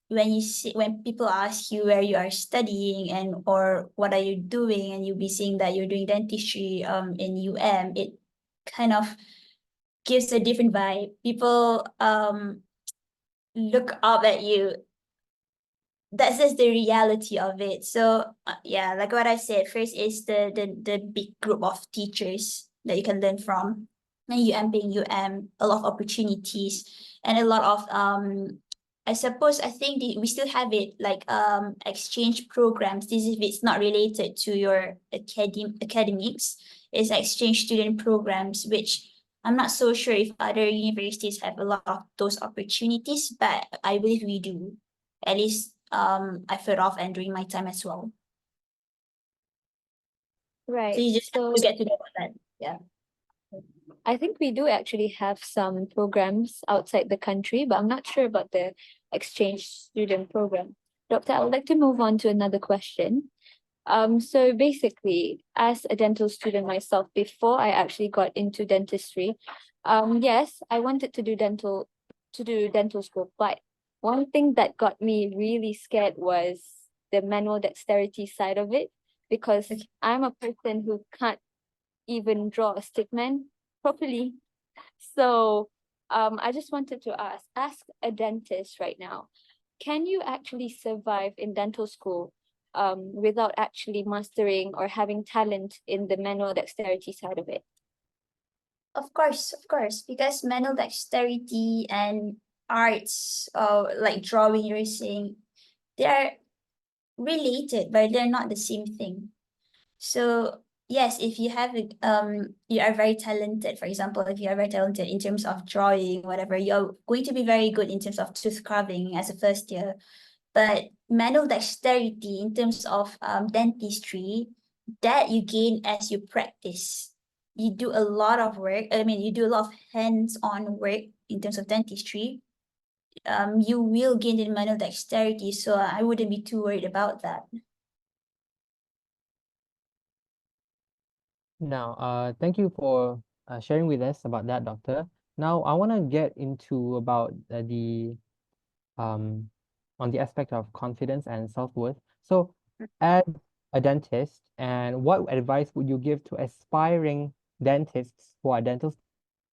when people ask you where you are studying and or what are you doing, and you'll be saying that you're doing dentistry in UM, it kind of gives a different vibe. People look up at you. That's just the reality of it. So yeah, like what I said, first is the big group of teachers that you can learn from. And UM being UM, a lot of opportunities and a lot of I think we still have it like exchange programs. This if it's not related to your academics, it's exchange student programs, which I'm not so sure if other universities have a lot of those opportunities, but I believe we do. At least I've heard of and during my time as well. So Right. you just have So to get to know that. Yeah. I think we do actually have some programs outside the country, but I'm not sure about the exchange student program. Doctor, I would like to move on to another question. So basically, as a dental student myself, before I actually got into dentistry, yes, I wanted to do dental school, but one thing that got me really scared was the manual dexterity side of it, because I'm a person who can't even draw a stickman properly. So, I just wanted to ask a dentist right now, can you actually survive in dental school, without actually mastering or having talent in the manual dexterity side of it? Of course, because manual dexterity and arts, like drawing, you're saying, they are related, but they're not the same thing. So yes, if you have you are very talented, for example, if you are very talented in terms of drawing, whatever, you're going to be very good in terms of tooth carving as a first year. But manual dexterity in terms of dentistry, that you gain as you practice. You do a lot of work. I mean, you do a lot of hands-on work in terms of dentistry. You will gain the manual dexterity, so I wouldn't be too worried about that. Now, thank you for sharing with us about that, doctor. Now, I want to get into about um on the aspect of confidence and self-worth. So, as a dentist, and what advice would you give to aspiring dentists who are dental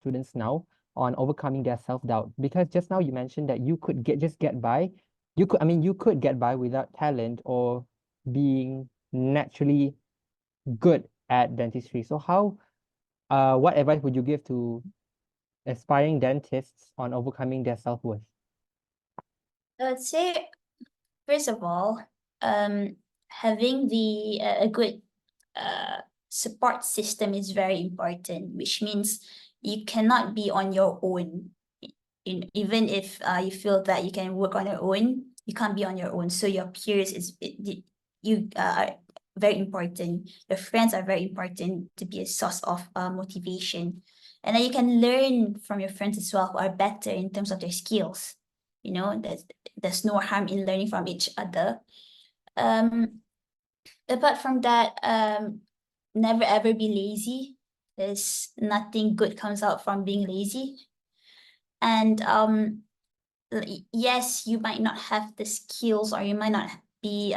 students now on overcoming their self-doubt? Because just now you mentioned that you could get by. You could get by without talent or being naturally good at dentistry. So what advice would you give to aspiring dentists on overcoming their self-worth? I'd say, first of all, having a good support system is very important, which means you cannot be on your own. Even if you feel that you can work on your own, you can't be on your own. So your peers you are very important. Your friends are very important to be a source of motivation. And then you can learn from your friends as well who are better in terms of their skills. You know, there's no harm in learning from each other. Apart from that, never ever be lazy. There's nothing good comes out from being lazy. And yes, you might not have the skills or you might not be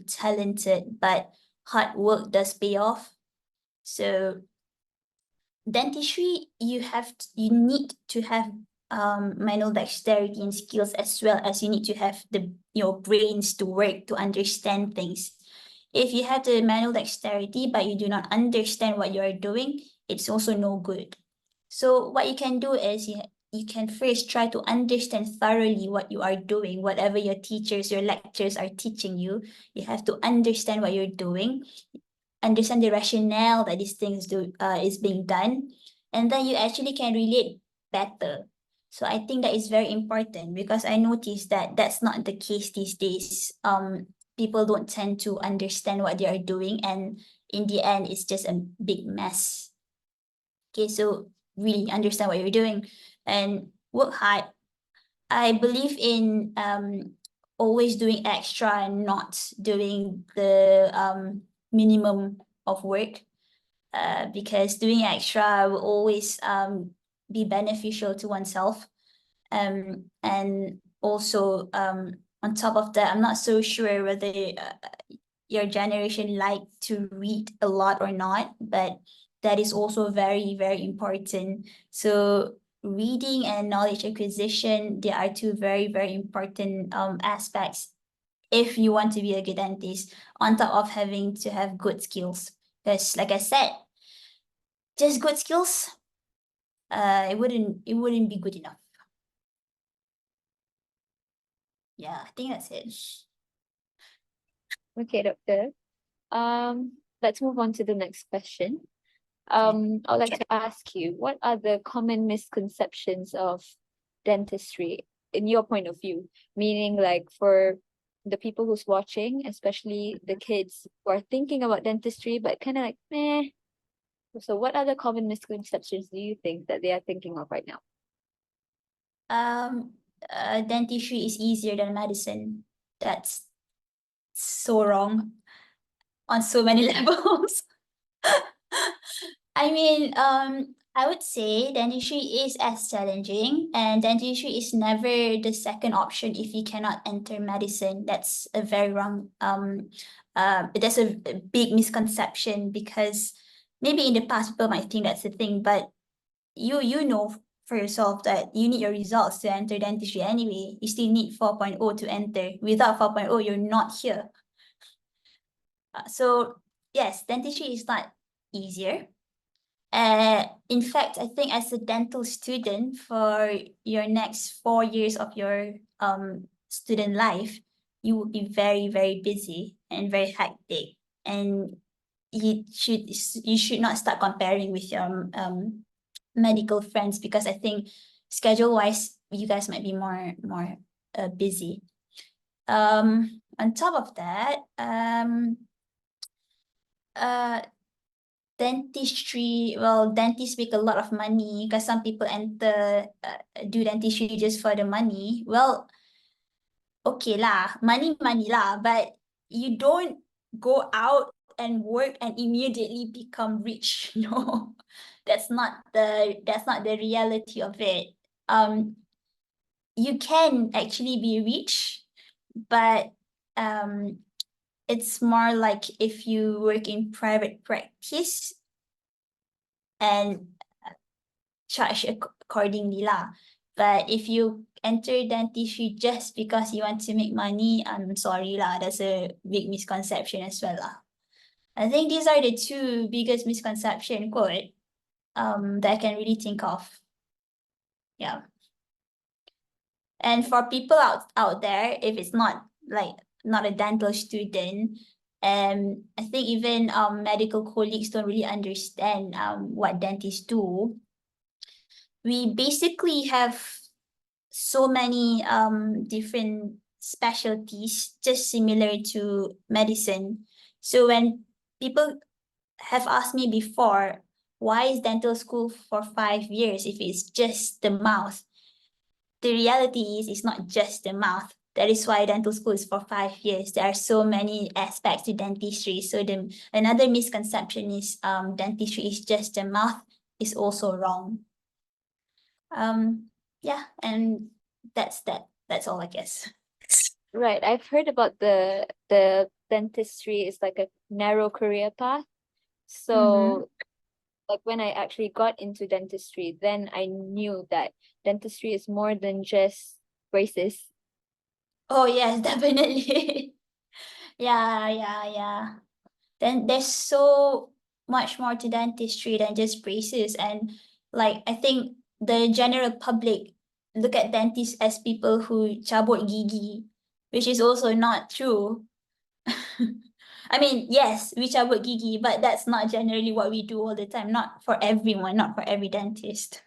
talented, but hard work does pay off. So dentistry, you need to have manual dexterity and skills, as well as you need to have your brains to work to understand things. If you have the manual dexterity but you do not understand what you are doing, it's also no good. So what you can do is you can first try to understand thoroughly what you are doing, whatever your teachers, your lecturers are teaching you. You have to understand what you're doing, understand the rationale that these things is being done, and then you actually can relate better. So I think that is very important, because I noticed that that's not the case these days. People don't tend to understand what they are doing, and in the end, it's just a big mess. Okay, so really understand what you're doing and work hard. I believe in always doing extra and not doing the minimum of work, because doing extra will always be beneficial to oneself. And also on top of that, I'm not so sure whether your generation like to read a lot or not, but that is also very, very important. So reading and knowledge acquisition, they are two very, very important aspects if you want to be a good dentist, on top of having to have good skills. Because like I said, just good skills, it wouldn't be good enough. Yeah, I think that's it. Okay, doctor. Let's move on to the next question. I'd like to ask you, what are the common misconceptions of dentistry in your point of view? Meaning, like, for the people who's watching, especially the kids who are thinking about dentistry, but kind of like, meh, So what other common misconceptions do you think that they are thinking of right now? Dentistry is easier than medicine. That's so wrong on so many levels. I mean, I would say dentistry is as challenging, and dentistry is never the second option if you cannot enter medicine. That's a very wrong, that's a big misconception, because maybe in the past people might think that's the thing, but you know for yourself that you need your results to enter dentistry anyway. You still need 4.0 to enter. Without 4.0, you're not here. So yes, dentistry is not easier. In fact, I think as a dental student for your next 4 years of your student life, you will be very, very busy and very hectic. And you should not start comparing with your medical friends, because I think schedule wise you guys might be more busy. On top of that, dentistry, well, dentists make a lot of money because some people enter do dentistry just for the money. Well, okay lah, money lah, but you don't go out and work and immediately become rich. No, that's not the reality of it. You can actually be rich, but it's more like if you work in private practice and charge accordingly lah. But if you enter dentistry just because you want to make money, I'm sorry lah, that's a big misconception as well lah. I think these are the two biggest misconception that I can really think of. Yeah. And for people out there, if it's not a dental student, I think even medical colleagues don't really understand what dentists do. We basically have so many different specialties, just similar to medicine. So when people have asked me before, why is dental school for 5 years if it's just the mouth? The reality is it's not just the mouth. That is why dental school is for 5 years. There are so many aspects to dentistry. So another misconception is dentistry is just the mouth is also wrong. Yeah, and that's all, I guess. Right. I've heard about the dentistry is like a narrow career path. So like when I actually got into dentistry, then I knew that dentistry is more than just braces. Oh yes, definitely. Yeah. Then there's so much more to dentistry than just braces. And like, I think the general public look at dentists as people who cabut gigi, which is also not true. I mean, yes, we cabut gigi, but that's not generally what we do all the time. Not for everyone, not for every dentist.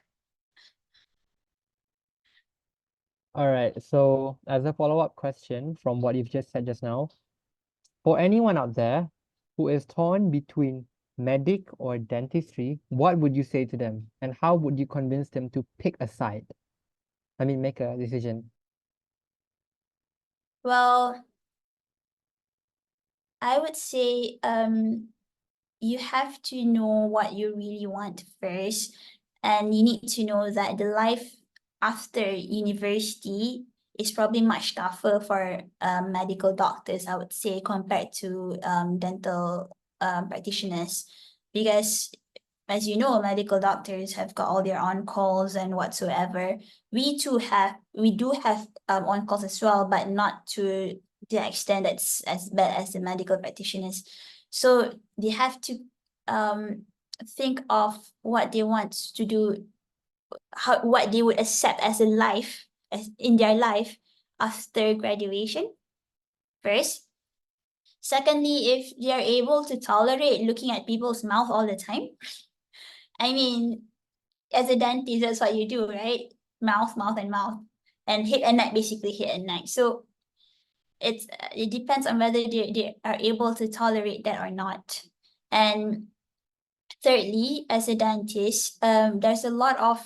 All right, so as a follow-up question from what you've just said just now, for anyone out there who is torn between medic or dentistry, what would you say to them? And how would you convince them to pick a side? I mean, make a decision. Well, I would say you have to know what you really want first, and you need to know that the life after university is probably much tougher for medical doctors, I would say, compared to dental practitioners, because as you know, medical doctors have got all their on calls and whatsoever. We do have on calls as well, but not to the extent that's as bad as the medical practitioners. So they have to think of what they want to do, what they would accept as a life, as in their life after graduation first. Secondly, if they are able to tolerate looking at people's mouth all the time. I mean, as a dentist, that's what you do, right? Mouth, and mouth, and hit and neck, basically hit and neck. So it depends on whether they are able to tolerate that or not. And thirdly, as a dentist, there's a lot of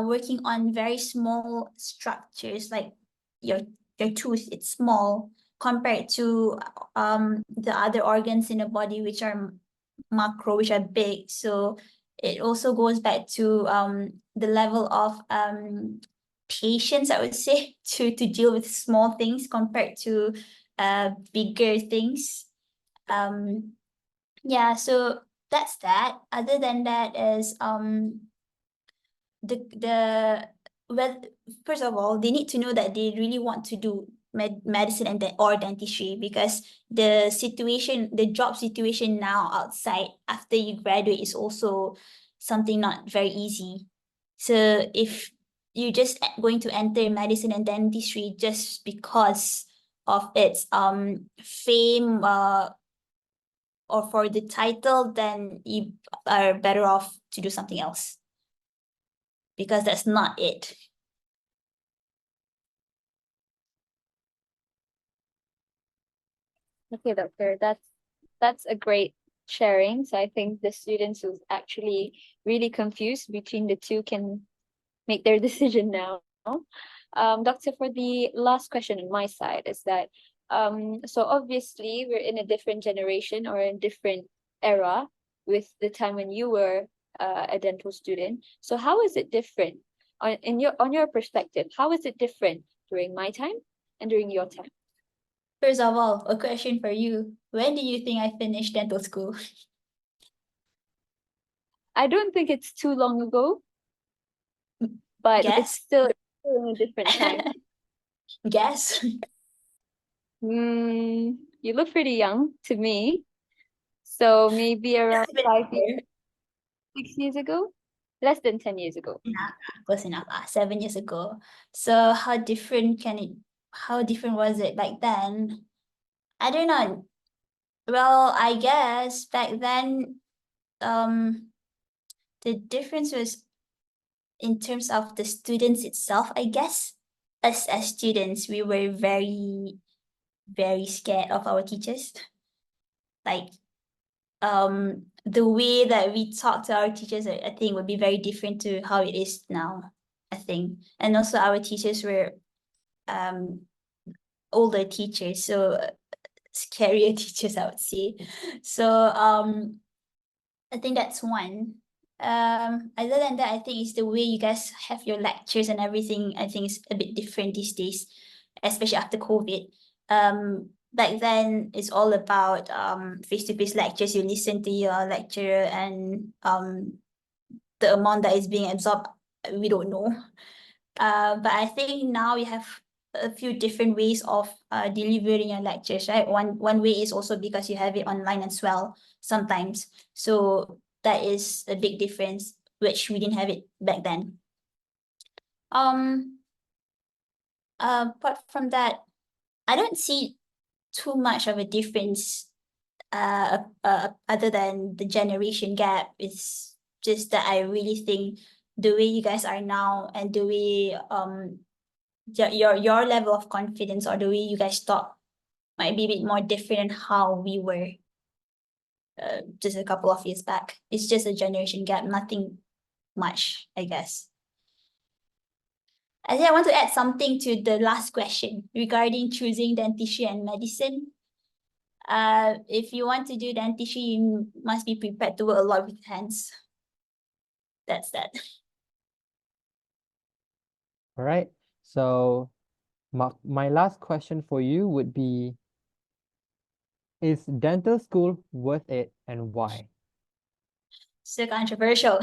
working on very small structures, like your tooth, it's small compared to the other organs in the body, which are macro, which are big. So it also goes back to the level of patience, I would say, to deal with small things compared to bigger things. Yeah, so that's that. Other than that is the well, first of all, they need to know that they really want to do medicine and or dentistry, because the situation, the job situation now outside after you graduate is also something not very easy. So if you just going to enter medicine and dentistry just because of its fame or for the title, then you are better off to do something else, because that's not it. Okay, doctor, that's a great sharing. So I think the students who's actually really confused between the two can make their decision now. Doctor, for the last question on my side is that so obviously we're in a different generation or a different era with the time when you were a dental student. So how is it different on your perspective? How is it different during my time and during your time? First of all, a question for you. When do you think I finished dental school? I don't think it's too long ago, but it's Guess? still in a different time. Guess? You look pretty young to me. So maybe around Just a bit 5 years, older. 6 years ago, less than 10 years ago. Close enough. 7 years ago. So how different was it back then? I don't know. Well, I guess back then, the difference was in terms of the students itself, I guess. As students, we were very, very scared of our teachers. Like, the way that we talk to our teachers, I think would be very different to how it is now, I think. And also our teachers were older teachers, so scarier teachers, I would say. So I think that's one. Other than that, I think it's the way you guys have your lectures and everything. I think it's a bit different these days, especially after COVID. Back then it's all about face-to-face lectures. You listen to your lecturer, and the amount that is being absorbed, we don't know. But I think now we have a few different ways of delivering your lectures, right? One way is also because you have it online as well sometimes. So that is a big difference, which we didn't have it back then. Apart from that, I don't see too much of a difference other than the generation gap. It's just that I really think the way you guys are now and the way your level of confidence or the way you guys talk might be a bit more different than how we were just a couple of years back. It's just a generation gap, nothing much, I guess. I think I want to add something to the last question regarding choosing dentistry and medicine. If you want to do dentistry, you must be prepared to work a lot with hands. That's that. All right. So my last question for you would be, is dental school worth it and why? So controversial.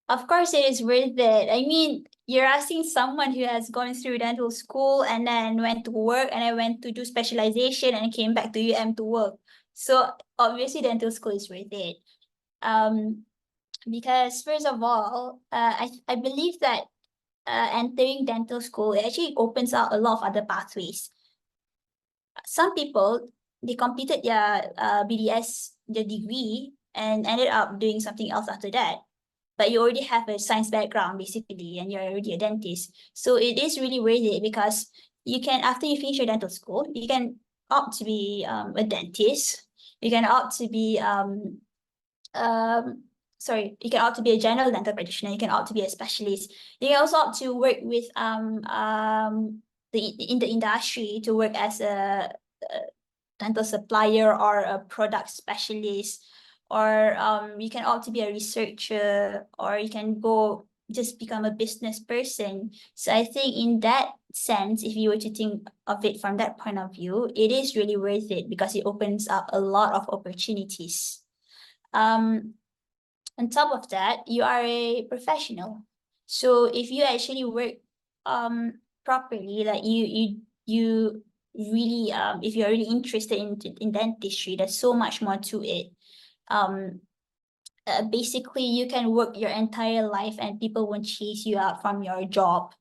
Of course it is worth it. I mean, you're asking someone who has gone through dental school and then went to work and then went to do specialization and came back to UM to work. So obviously dental school is worth it. Because first of all, I believe that entering dental school, it actually opens out a lot of other pathways. Some people, they completed their BDS, their degree, and ended up doing something else after that. But you already have a science background basically, and you're already a dentist. So it is really worth it, because you can, after you finish your dental school, you can opt to be a dentist. You can opt to be sorry, you can opt to be a general dental practitioner, you can opt to be a specialist. You can also opt to work with in the industry to work as a dental supplier or a product specialist, or you can opt to be a researcher, or you can go just become a business person. So I think in that sense, if you were to think of it from that point of view, it is really worth it because it opens up a lot of opportunities. On top of that, you are a professional. So if you actually work properly, like you really if you're really interested in dentistry, there's so much more to it. Basically you can work your entire life and people won't chase you out from your job,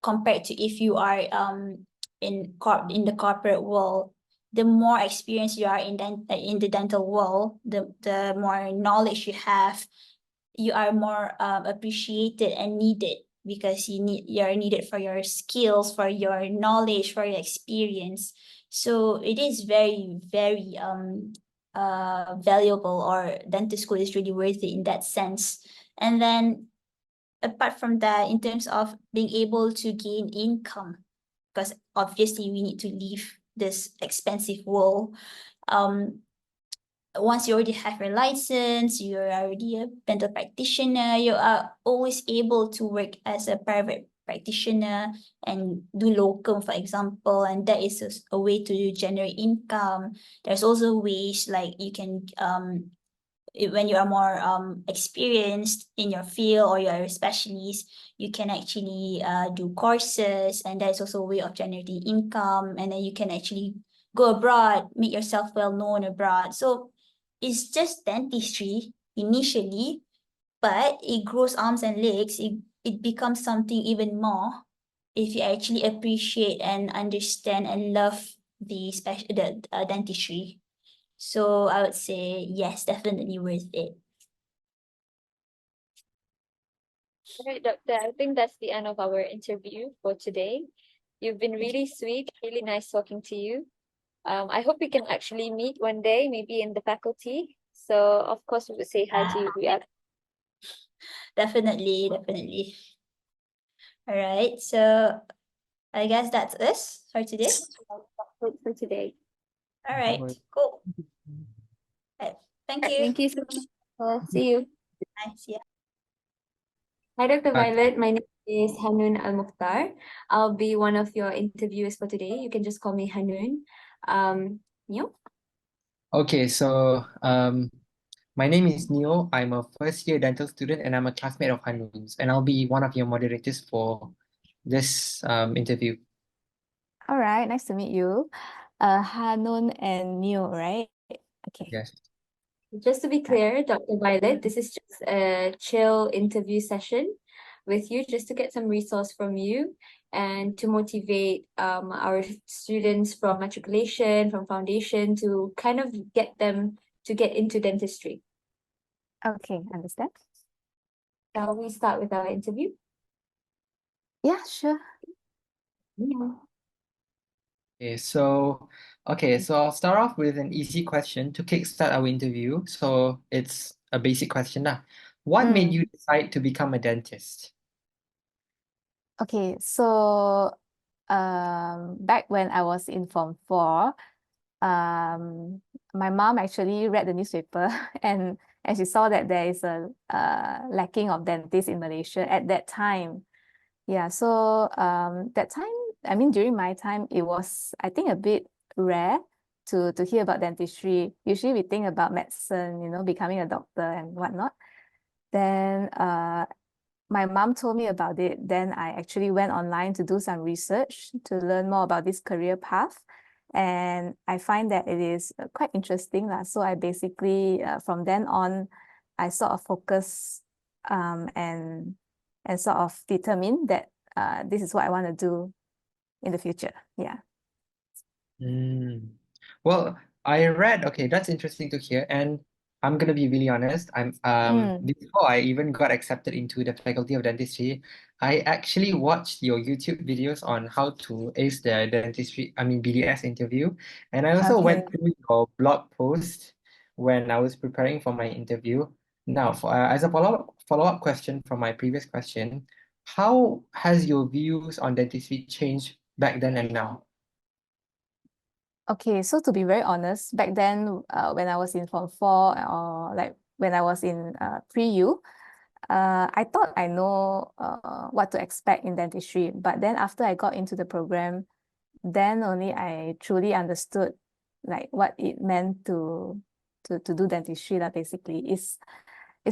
compared to if you are in the corporate world. The more experience you are in the dental world, the more knowledge you have, you are more appreciated and needed, because you're needed for your skills, for your knowledge, for your experience. So it is very, very valuable, or dental school is really worth it in that sense. And then apart from that, in terms of being able to gain income, because obviously we need to leave this expensive world. Once you already have your license, you're already a dental practitioner, you are always able to work as a private practitioner and do locum, for example, and that is a way to generate income. There's also ways like you can when you are more experienced in your field, or you're a specialist, you can actually do courses, and that's also a way of generating income. And then you can actually go abroad, make yourself well known abroad. So it's just dentistry initially, but it grows arms and legs. It becomes something even more if you actually appreciate and understand and love the dentistry. So I would say yes, definitely worth it. All right, Doctor, I think that's the end of our interview for today. You've been really sweet, really nice talking to you. I hope we can actually meet one day, maybe in the faculty. So of course we would say hi to you. Definitely, definitely. All right, so I guess that's us for today. For today. All right, cool. Thank you. Thank you so much. See you. Nice, yeah. Hi, Dr. Violet. My name is Hanun Al Mukhtar. I'll be one of your interviewers for today. You can just call me Hanun. You? Okay, so my name is Neo. I'm a first year dental student and I'm a classmate of Hanun's, and I'll be one of your moderators for this interview. All right, nice to meet you. Hanun and Neo, right? Okay. Yes. Just to be clear, Dr. Violet, this is just a chill interview session with you, just to get some resource from you and to motivate our students from matriculation, from foundation, to kind of get them to get into dentistry. Okay, understand. Shall we start with our interview? Yeah, sure. Yeah. Okay, so I'll start off with an easy question to kickstart our interview. So it's a basic question now. What made you decide to become a dentist? Okay, so back when I was in Form 4, my mom actually read the newspaper and she saw that there is a lacking of dentists in Malaysia at that time. Yeah, so that time, I mean, during my time, it was, I think, a bit rare to hear about dentistry. Usually we think about medicine, you know, becoming a doctor and whatnot. Then my mom told me about it. Then I actually went online to do some research to learn more about this career path. And I find that it is quite interesting. So I basically, from then on, I sort of focus and sort of determine that this is what I want to do in the future. Yeah. Well, I read, okay, that's interesting to hear. And I'm gonna be really honest. Before I even got accepted into the Faculty of Dentistry, I actually watched your YouTube videos on how to ace the BDS interview. And I also went Okay. through your blog post when I was preparing for my interview. Now, as a follow-up question from my previous question, how has your views on dentistry changed back then and now? Okay, so to be very honest, back then, when I was in Form 4 or like when I was in pre-U, I thought I know what to expect in dentistry. But then after I got into the program, then only I truly understood like what it meant to do dentistry lah, basically. It's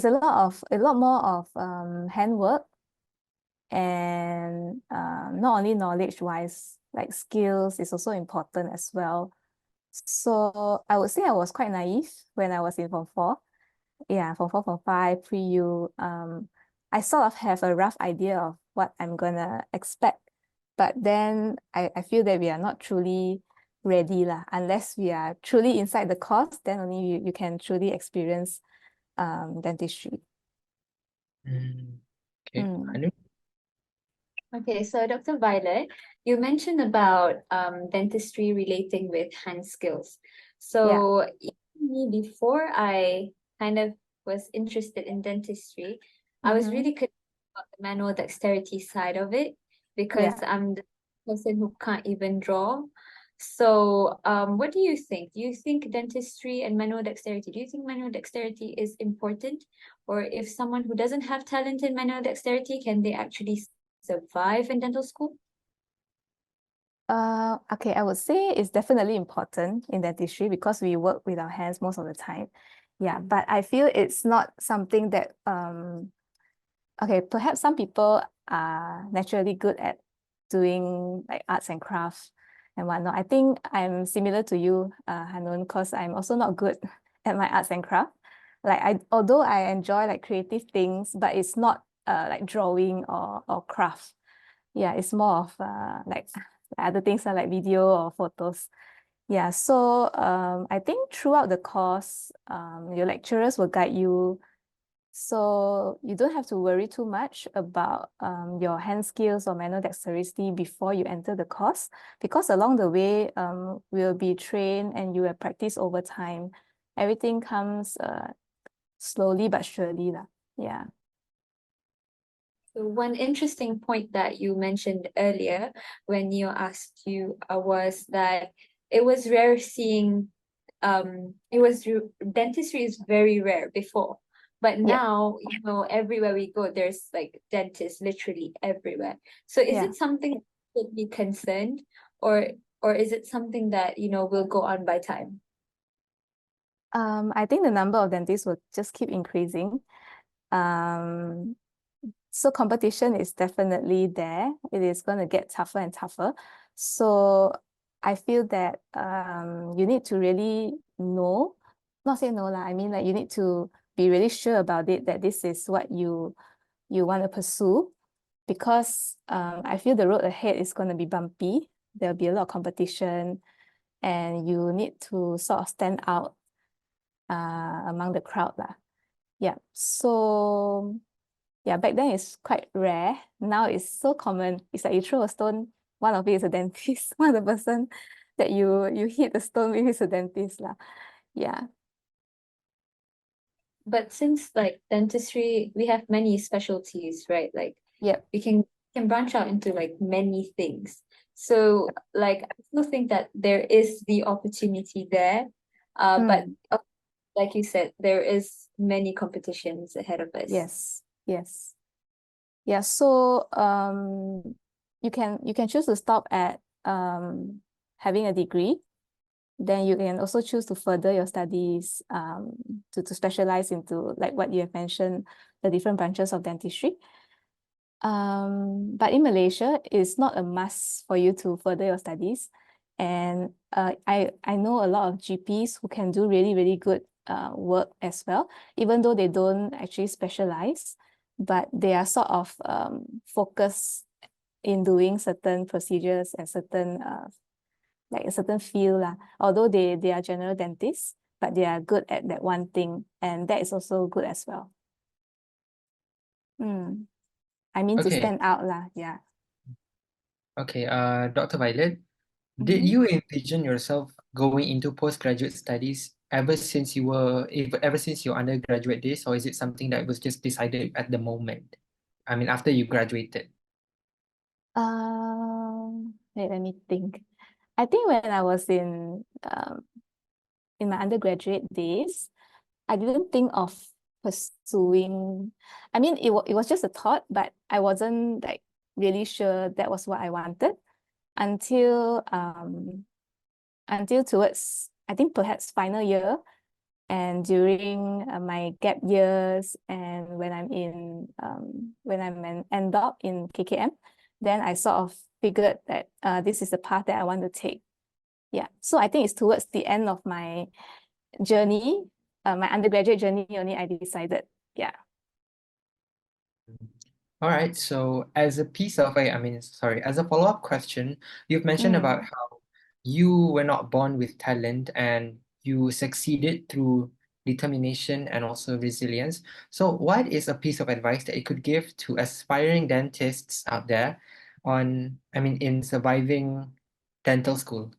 a lot more of handwork and not only knowledge-wise, like skills is also important as well. So I would say I was quite naive when I was in Form 4. Yeah, Form 4, Form 5, pre-U. I sort of have a rough idea of what I'm gonna expect. But then I feel that we are not truly ready lah. Unless we are truly inside the course, then only you can truly experience dentistry. Okay, Mm. Hanu? Okay, so Dr. Violet, you mentioned about dentistry relating with hand skills. So even me, before I kind of was interested in dentistry, I was really concerned about the manual dexterity side of it because I'm the person who can't even draw. So what do you think? Do you think dentistry and manual dexterity, do you think manual dexterity is important? Or if someone who doesn't have talent in manual dexterity, can they actually survive in dental school? Okay, I would say it's definitely important in dentistry because we work with our hands most of the time. Yeah, but I feel it's not something that okay, perhaps some people are naturally good at doing like arts and crafts and whatnot. I think I'm similar to you, Hanun, because I'm also not good at my arts and craft. Like although I enjoy like creative things, but it's not like drawing or craft. Yeah, it's more of like other things are like video or photos. Yeah, so I think throughout the course, your lecturers will guide you, so you don't have to worry too much about your hand skills or manual dexterity before you enter the course, because along the way, we'll be trained and you will practice over time. Everything comes slowly but surely lah. Yeah. So one interesting point that you mentioned earlier when you asked you was that it was rare seeing dentistry is very rare before. But Yeah. now, you know, everywhere we go, there's like dentists literally everywhere. So is Yeah. it something that should be concerned, or is it something that, you know, will go on by time? I think the number of dentists will just keep increasing. So competition is definitely there. It is going to get tougher and tougher. So I feel that you need to really know, not say no lah, I mean like you need to be really sure about it, that this is what you want to pursue, because I feel the road ahead is going to be bumpy. There'll be a lot of competition and you need to sort of stand out among the crowd lah. Yeah, so yeah, back then it's quite rare. Now it's so common. It's like you throw a stone, one of it is a dentist. One of the person that you hit the stone with is a dentist lah. Yeah. But since like dentistry, we have many specialties, right? Like Yep. we can branch out into like many things. So like I still think that there is the opportunity there. But like you said, there is many competitions ahead of us. Yes. Yes. Yeah. So you can choose to stop at having a degree. Then you can also choose to further your studies to specialize into like what you have mentioned, the different branches of dentistry. But in Malaysia, it's not a must for you to further your studies. And I know a lot of GPs who can do really, really good work as well, even though they don't actually specialize, but they are sort of focused in doing certain procedures and certain like a certain field lah. Although they are general dentists, but they are good at that one thing, and that is also good as well. I mean to Okay. stand out lah, yeah. Okay, Dr. Violet, did you envision yourself going into postgraduate studies ever since your undergraduate days, or is it something that was just decided at the moment? I mean, after you graduated. Wait, let me think. I think when I was in my undergraduate days, I didn't think of pursuing. I mean, it was just a thought, but I wasn't like really sure that was what I wanted until towards, I think, perhaps final year, and during my gap years, and when I'm an NDoc in KKM, then I sort of figured that this is the path that I want to take. Yeah, so I think it's towards the end of my journey, my undergraduate journey only, I decided. Yeah. All right. So as a piece of, sorry, as a follow-up question, you've mentioned about how you were not born with talent and you succeeded through determination and also resilience. So what is a piece of advice that you could give to aspiring dentists out there in surviving dental school?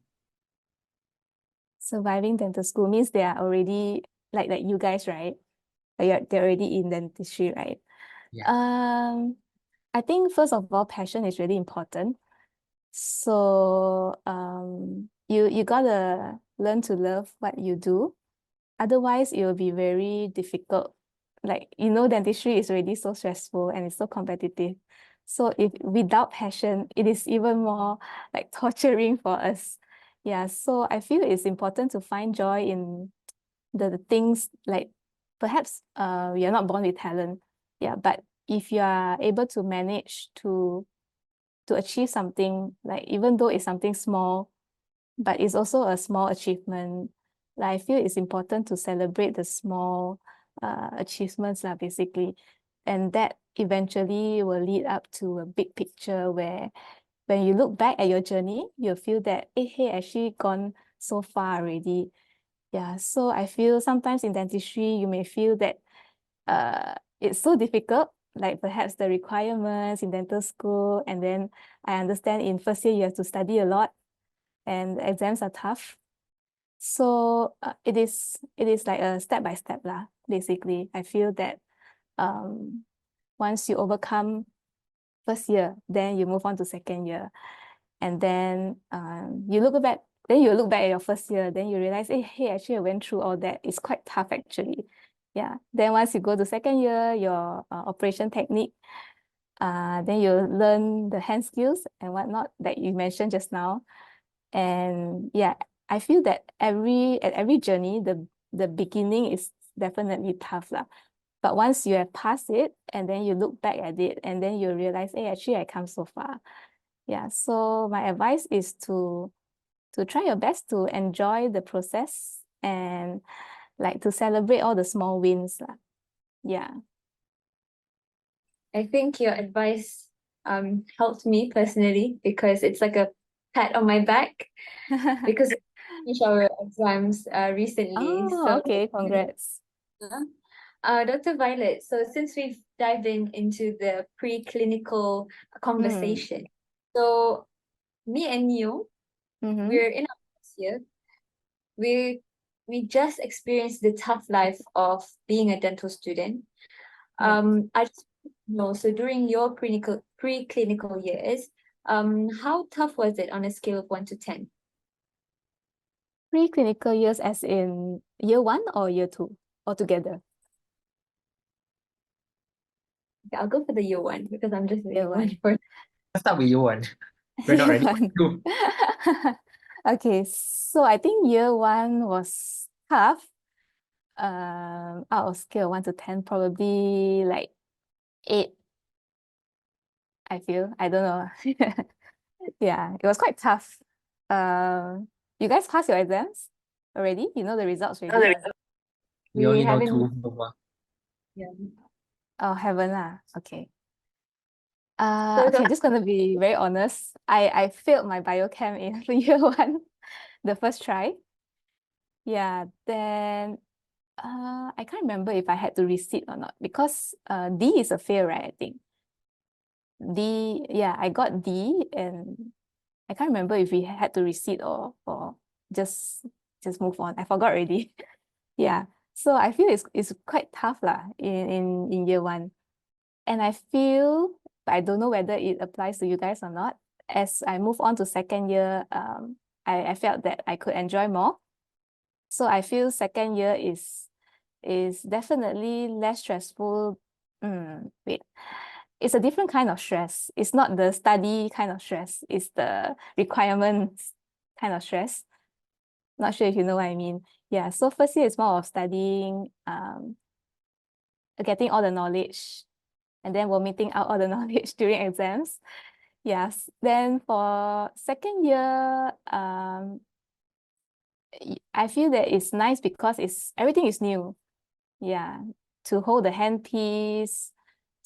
Surviving dental school means they are already like you guys, right? They're already in dentistry, right? Yeah. I think first of all, passion is really important. So you gotta learn to love what you do. Otherwise, it will be very difficult. Like, dentistry is already so stressful and it's so competitive. So if without passion, it is even more like torturing for us. Yeah, so I feel it's important to find joy in the things, like perhaps you're not born with talent. Yeah, but if you are able to manage to achieve something, like even though it's something small, but it's also a small achievement. Like, I feel it's important to celebrate the small achievements, basically. And that eventually will lead up to a big picture where when you look back at your journey, you'll feel that, hey, actually gone so far already. Yeah, so I feel sometimes in dentistry, you may feel that it's so difficult, like perhaps the requirements in dental school. And then I understand in first year, you have to study a lot and the exams are tough. So it is like a step by step lah, basically. I feel that once you overcome first year, then you move on to second year. And then you look back at your first year, then you realize, hey, actually I went through all that. It's quite tough actually. Yeah. Then once you go to second year, your operation technique, then you learn the hand skills and whatnot that you mentioned just now. And yeah, I feel that at every journey, the beginning is definitely tough lah. But once you have passed it, and then you look back at it, and then you realize, hey, actually I come so far. Yeah. So my advice is to try your best to enjoy the process and like to celebrate all the small wins lah. Yeah. I think your advice helped me personally because it's like a pat on my back because we finished our exams recently. Oh, So okay. Congrats. Dr. Violet, so since we've dived into the preclinical conversation, so me and you, we're in our first year. We just experienced the tough life of being a dental student. I just know, so during your preclinical years, how tough was it on a scale of 1 to 10? Preclinical years as in year 1 or year 2 altogether? Okay, I'll go for the year 1 because I'm just Year year one. 1 first. Let's start with year 1. We're not ready for two. Okay, so I think year 1 was tough. Out of scale 1 to 10, probably like 8. I feel, I don't know. Yeah, it was quite tough. You guys passed your exams already? You know the results already? We only know haven't. 2 so far. Yeah. Oh, haven't lah. Okay. So Okay, I'm just gonna be very honest. I failed my biochem in year 1, the first try. Yeah, then I can't remember if I had to resit or not because D is a fail, right? I think. D, yeah, I got D, and I can't remember if we had to resit or just move on. I forgot already. Yeah. So I feel it's quite tough lah in year one. And I feel, but I don't know whether it applies to you guys or not. As I move on to second year, I felt that I could enjoy more. So I feel second year is definitely less stressful. Wait, it's a different kind of stress. It's not the study kind of stress. It's the requirements kind of stress. Not sure if you know what I mean. Yeah, so first year is more of studying, getting all the knowledge, and then vomiting out all the knowledge during exams. Yes. Then for second year, I feel that it's nice because everything is new. Yeah. To hold the handpiece,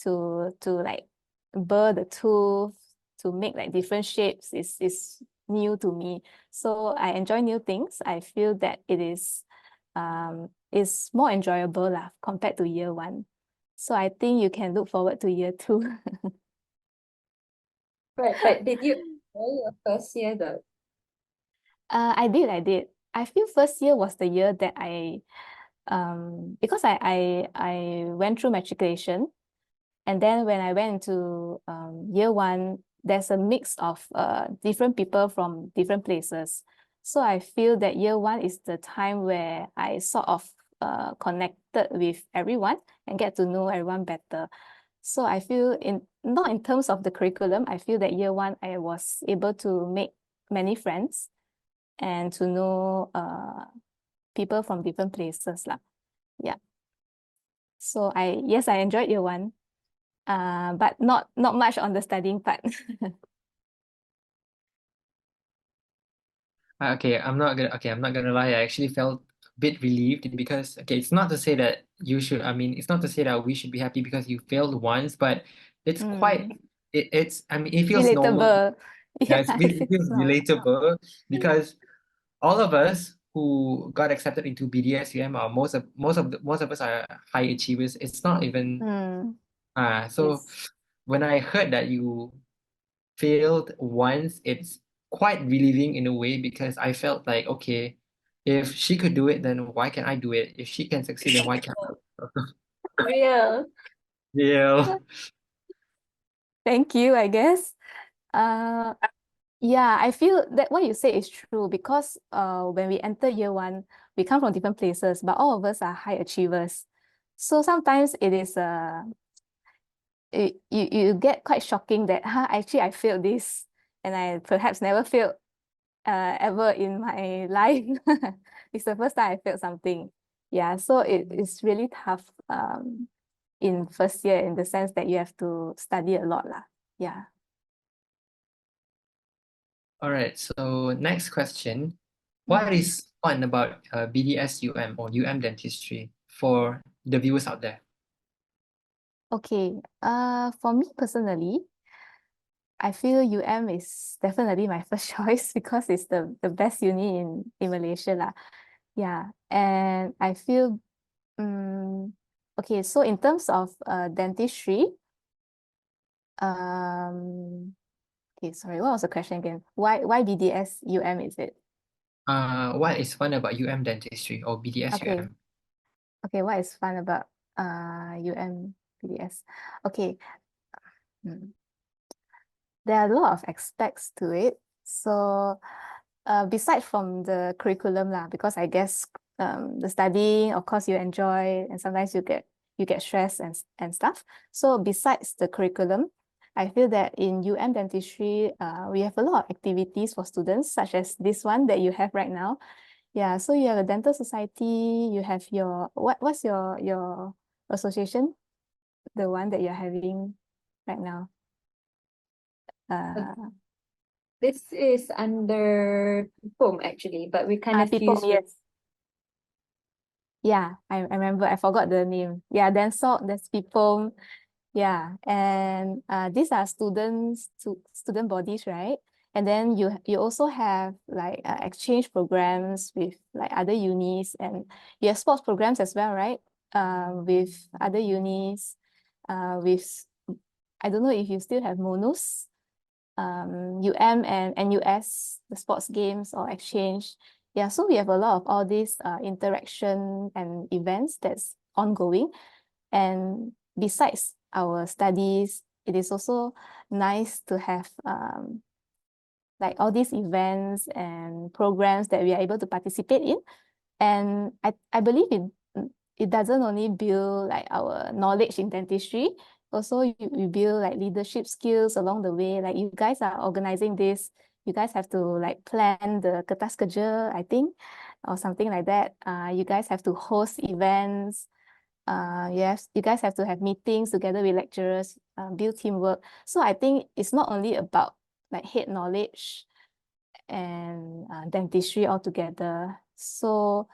to like burr the tooth, to make like different shapes is new to me. So I enjoy new things. I feel that it is more enjoyable lah compared to year one. So I think you can look forward to year two. Right, but did you enjoy your first year though? I did. I feel first year was the year that because I went through matriculation, and then when I went into year one, there's a mix of different people from different places. So I feel that year one is the time where I sort of connected with everyone and get to know everyone better. So I feel not in terms of the curriculum, I feel that year one I was able to make many friends and to know people from different places lah. Yeah. So yes, I enjoyed year one, but not much on the studying part. I'm not gonna lie. I actually felt a bit relieved because it's not to say that it's not to say that we should be happy because you failed once, but it's quite it feels normal. Relatable. Yeah, Yeah, it feels normal. relatable because all of us who got accepted into BDSUM are most of us are high achievers. It's not even so Yes. when I heard that you failed once, it's quite relieving in a way because I felt like, okay, if she could do it, then why can't I do it? If she can succeed, then why can't I? Real. Yeah. Thank you, I guess. Uh, yeah, I feel that what you say is true because when we enter year one, we come from different places, but all of us are high achievers. So sometimes it is you get quite shocking that actually I failed this and I perhaps never failed ever in my life. It's the first time I failed something. Yeah, so it is really tough in first year in the sense that you have to study a lot lah. Yeah. All right. So next question. What is fun about BDSUM or UM dentistry for the viewers out there? Okay. For me personally, I feel UM is definitely my first choice because it's the best uni in Malaysia lah. Yeah. And I feel okay, so in terms of dentistry, okay, sorry, what was the question again? Why BDS UM is it? What is fun about UM dentistry or Okay. BDSUM? Okay, what is fun about UM BDS? Okay. There are a lot of aspects to it. So besides from the curriculum lah, because I guess the studying, of course, you enjoy, and sometimes you get stressed and stuff. So besides the curriculum, I feel that in UM dentistry, we have a lot of activities for students, such as this one that you have right now. Yeah, so you have a dental society, you have what's your association, the one that you're having right now? This is under POM actually, but we kind of People, fuse with yes. Yeah, I remember. I forgot the name. Yeah, then salt, there's people. Yeah, and these are student bodies, right? And then you also have like exchange programs with like other unis, and you have sports programs as well, right? With other unis, with I don't know if you still have monos, UM and NUS, the sports games or exchange. Yeah, so we have a lot of all these interaction and events that's ongoing. And besides our studies, it is also nice to have like all these events and programs that we are able to participate in. And I believe it doesn't only build like our knowledge in dentistry, also you build like leadership skills along the way. Like you guys are organizing this, you guys have to like plan the kertas kerja, I think, or something like that. You guys have to host events. Yes, you guys have to have meetings together with lecturers, build teamwork. So I think it's not only about like head knowledge and dentistry altogether. So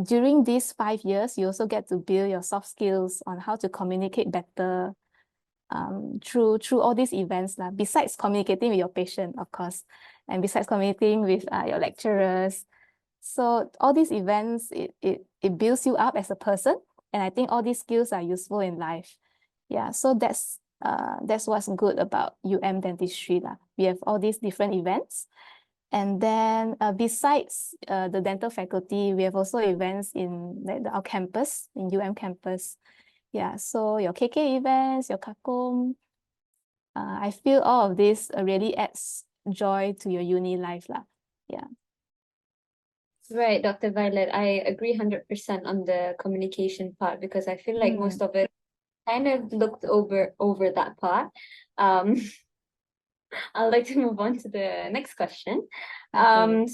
during these 5 years, you also get to build your soft skills on how to communicate better through all these events, besides communicating with your patient, of course, and besides communicating with your lecturers. So all these events, it builds you up as a person. And I think all these skills are useful in life. Yeah, so that's what's good about UM dentistry. We have all these different events. And then besides the dental faculty, we have also events in like our campus, in UM campus. Yeah, so your KK events, your Kakum, I feel all of this really adds joy to your uni life. Yeah. Right, Dr. Violet, I agree 100% on the communication part, because I feel like most of it kind of looked over that part. I'd like to move on to the next question. Okay.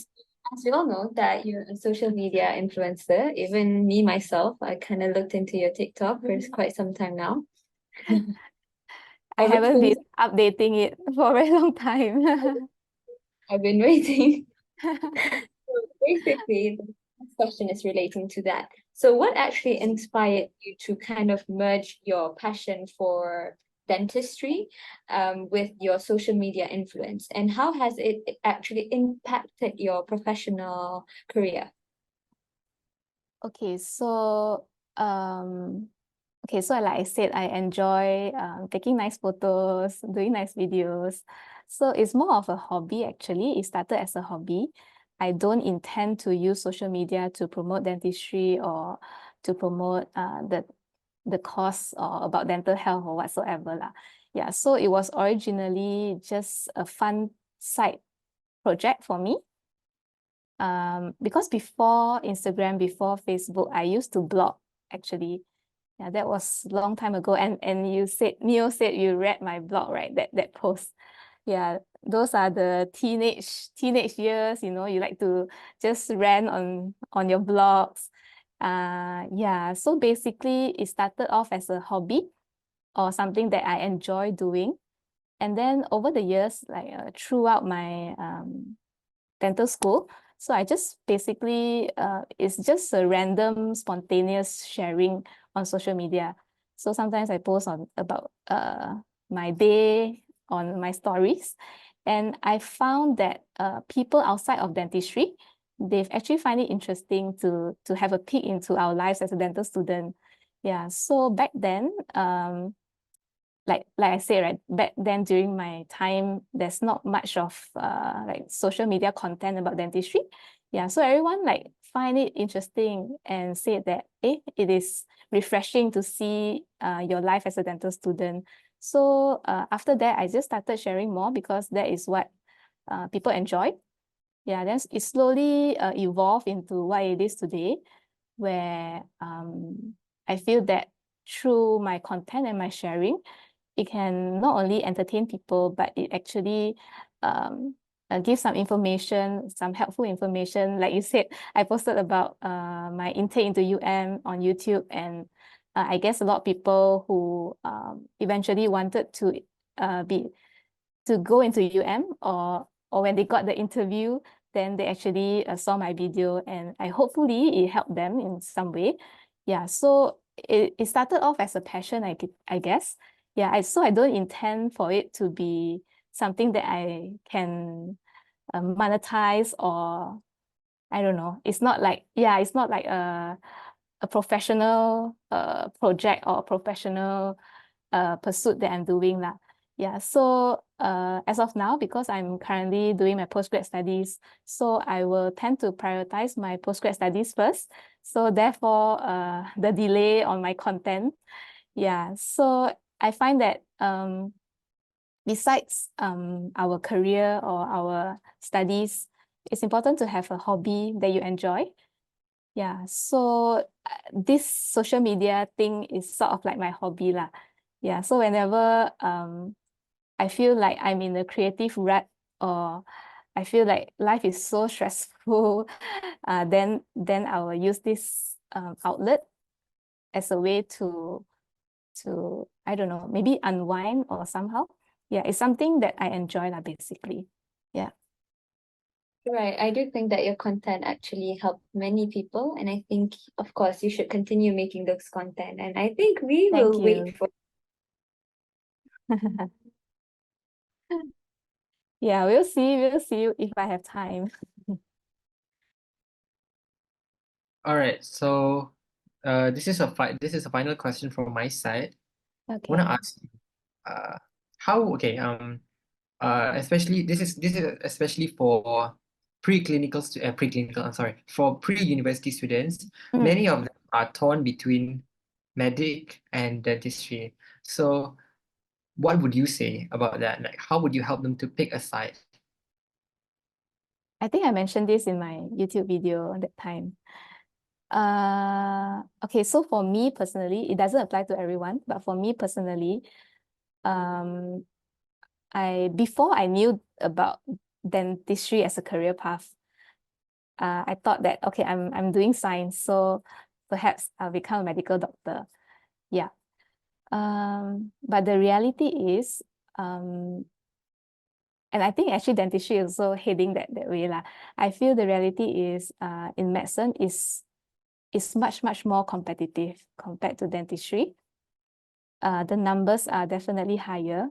As we all know that you're a social media influencer, even me myself, I kind of looked into your TikTok for quite some time now. I Ever haven't been since updating it for a very long time. I've been waiting. So basically, the next question is relating to that. So what actually inspired you to kind of merge your passion for dentistry with your social media influence? And how has it actually impacted your professional career? Okay, so like I said, I enjoy taking nice photos, doing nice videos. So it's more of a hobby actually. It started as a hobby. I don't intend to use social media to promote dentistry or to promote the course or about dental health or whatsoever lah. Yeah, so it was originally just a fun side project for me. Because before Instagram, before Facebook, I used to blog actually. Yeah, that was a long time ago. And Neo said you read my blog, right? That post. Yeah, those are the teenage years, you like to just rant on your blogs. Yeah, so basically it started off as a hobby or something that I enjoy doing. And then over the years, like throughout my dental school, so I just basically, it's just a random spontaneous sharing on social media. So sometimes I post on about my day on my stories. And I found that people outside of dentistry, they've actually find it interesting to have a peek into our lives as a dental student. Yeah, so back then, like I said, right, back then during my time, there's not much of like social media content about dentistry. Yeah, so everyone like find it interesting and said that it is refreshing to see your life as a dental student. So after that, I just started sharing more because that is what people enjoy. Yeah, then it slowly evolved into what it is today, where I feel that through my content and my sharing, it can not only entertain people, but it actually gives some information, some helpful information. Like you said, I posted about my intake into UM on YouTube, and I guess a lot of people who eventually wanted to go into UM, or when they got the interview, then they actually saw my video, and hopefully it helped them in some way. Yeah, so it started off as a passion, I guess. Yeah, so I don't intend for it to be something that I can monetize, or I don't know. It's not like a professional project or professional pursuit that I'm doing lah. Yeah, so as of now, because I'm currently doing my postgrad studies, so I will tend to prioritize my postgrad studies first. So therefore, the delay on my content. Yeah, so I find that besides our career or our studies, it's important to have a hobby that you enjoy. Yeah, so this social media thing is sort of like my hobby lah. Yeah, so whenever I feel like I'm in a creative rut, or I feel like life is so stressful, then I will use this outlet as a way to I don't know, maybe unwind or somehow. Yeah, it's something that I enjoy lah, basically. Yeah. Right. I do think that your content actually helped many people, and I think, of course, you should continue making those content. And I think we Thank will you. wait for. Yeah, we'll see if I have time. All right, so this is a final question from my side. I want to Okay. ask you, how especially this is especially for for pre-university students. Many of them are torn between medic and dentistry. So what would you say about that? Like, how would you help them to pick a side? I think I mentioned this in my YouTube video at that time. Okay, so for me personally, it doesn't apply to everyone, but for me personally, before I knew about dentistry as a career path, I thought that okay, I'm doing science, so perhaps I'll become a medical doctor. Yeah. But the reality is, and I think actually dentistry is also heading that way lah. I feel the reality is, in medicine is much more competitive compared to dentistry. The numbers are definitely higher.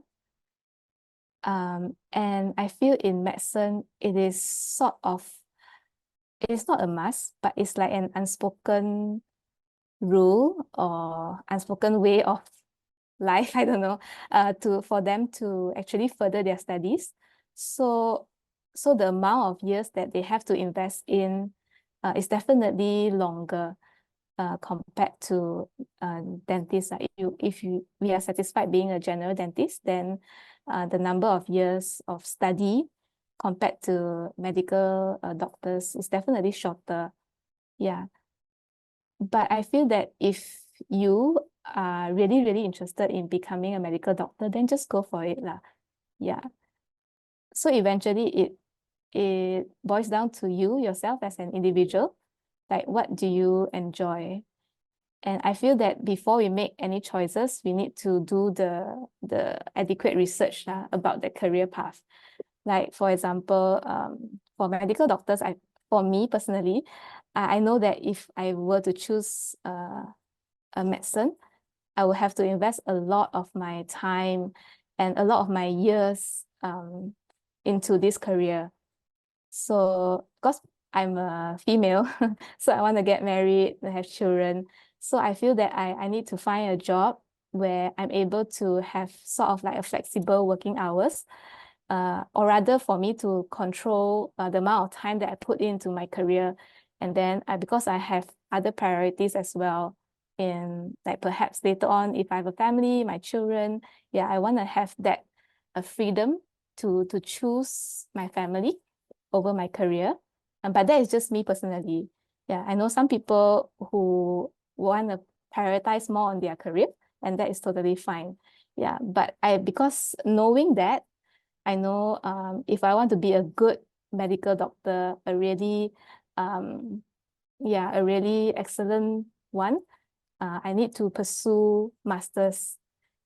And I feel in medicine, it is not a must, but it's like an unspoken rule or unspoken way of life, I don't know, for them to actually further their studies. So the amount of years that they have to invest in is definitely longer compared to dentists. If we are satisfied being a general dentist, then the number of years of study compared to medical doctors is definitely shorter. Yeah. But I feel that if you are really interested in becoming a medical doctor, then just go for it lah. Yeah. So eventually it boils down to you yourself as an individual. Like, what do you enjoy? And I feel that before we make any choices, we need to do the adequate research about the career path. Like, for example, for medical doctors, for me personally, I know that if I were to choose a medicine, I will have to invest a lot of my time and a lot of my years into this career. So, because I'm a female, so I want to get married and have children. So I feel that I need to find a job where I'm able to have sort of like a flexible working hours, or rather for me to control the amount of time that I put into my career. And then because I have other priorities as well, in like perhaps later on, if I have a family, my children, yeah, I want to have that freedom to choose my family over my career. But that is just me personally. Yeah, I know some people who want to prioritize more on their career, and that is totally fine. Yeah, but because knowing that, I know if I want to be a good medical doctor, a really excellent one, I need to pursue masters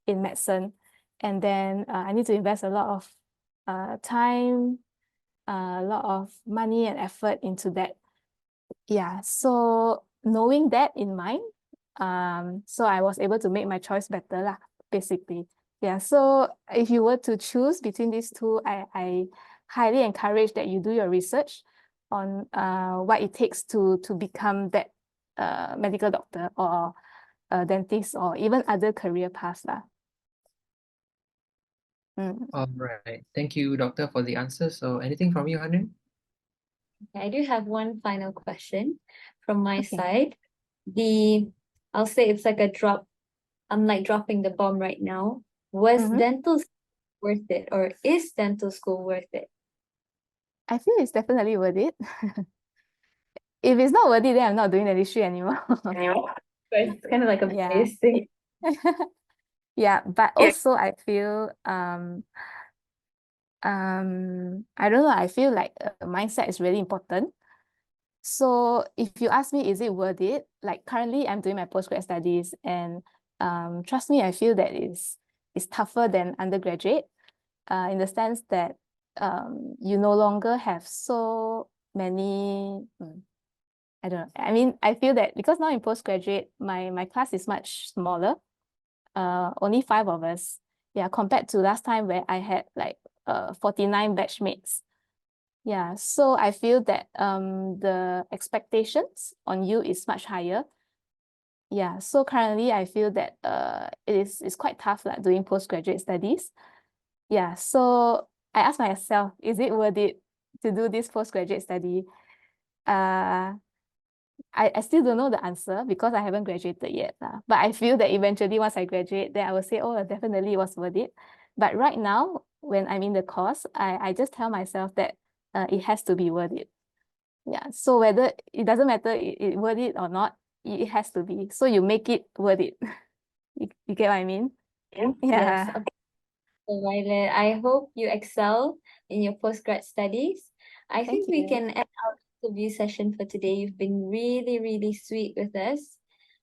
in medicine, and then I need to invest a lot of time, a lot of money and effort into that. Yeah, so knowing that in mind, so I was able to make my choice better lah, basically. Yeah, so if you were to choose between these two, I highly encourage that you do your research on what it takes to become that medical doctor or a dentist or even other career paths lah. All right. Thank you, doctor, for the answer. So anything from you, Hanun? I do have one final question from my Okay. side. I'll say it's like a drop. I'm like dropping the bomb right now. Was Mhm. dental school worth it, or is dental school worth it? I feel it's definitely worth it. If it's not worth it, then I'm not doing dentistry anymore. But it's kind of like a Yeah. biased thing. Yeah, but Yeah. also I feel I don't know, I feel like mindset is really important. So if you ask me, is it worth it? Like currently I'm doing my postgrad studies and trust me, I feel that it's tougher than undergraduate in the sense that you no longer have so many I don't know. I mean, I feel that because now in postgraduate, my class is much smaller. Only 5 of us. Yeah, compared to last time where I had like 49 batchmates. Yeah, so I feel that the expectations on you is much higher. Yeah, so currently I feel that it's quite tough like doing postgraduate studies. Yeah, so I asked myself, is it worth it to do this postgraduate study? I still don't know the answer because I haven't graduated yet. But I feel that eventually once I graduate, then I will say, oh, definitely it was worth it. But right now, when I'm in the course, I just tell myself that it has to be worth it. Yeah. So whether it doesn't matter it worth it or not, it has to be. So you make it worth it. You get what I mean? Yes. Yeah. Okay. So Violet, I hope you excel in your postgrad studies. I Thank think we you. can end our interview session for today. You've been really, really sweet with us.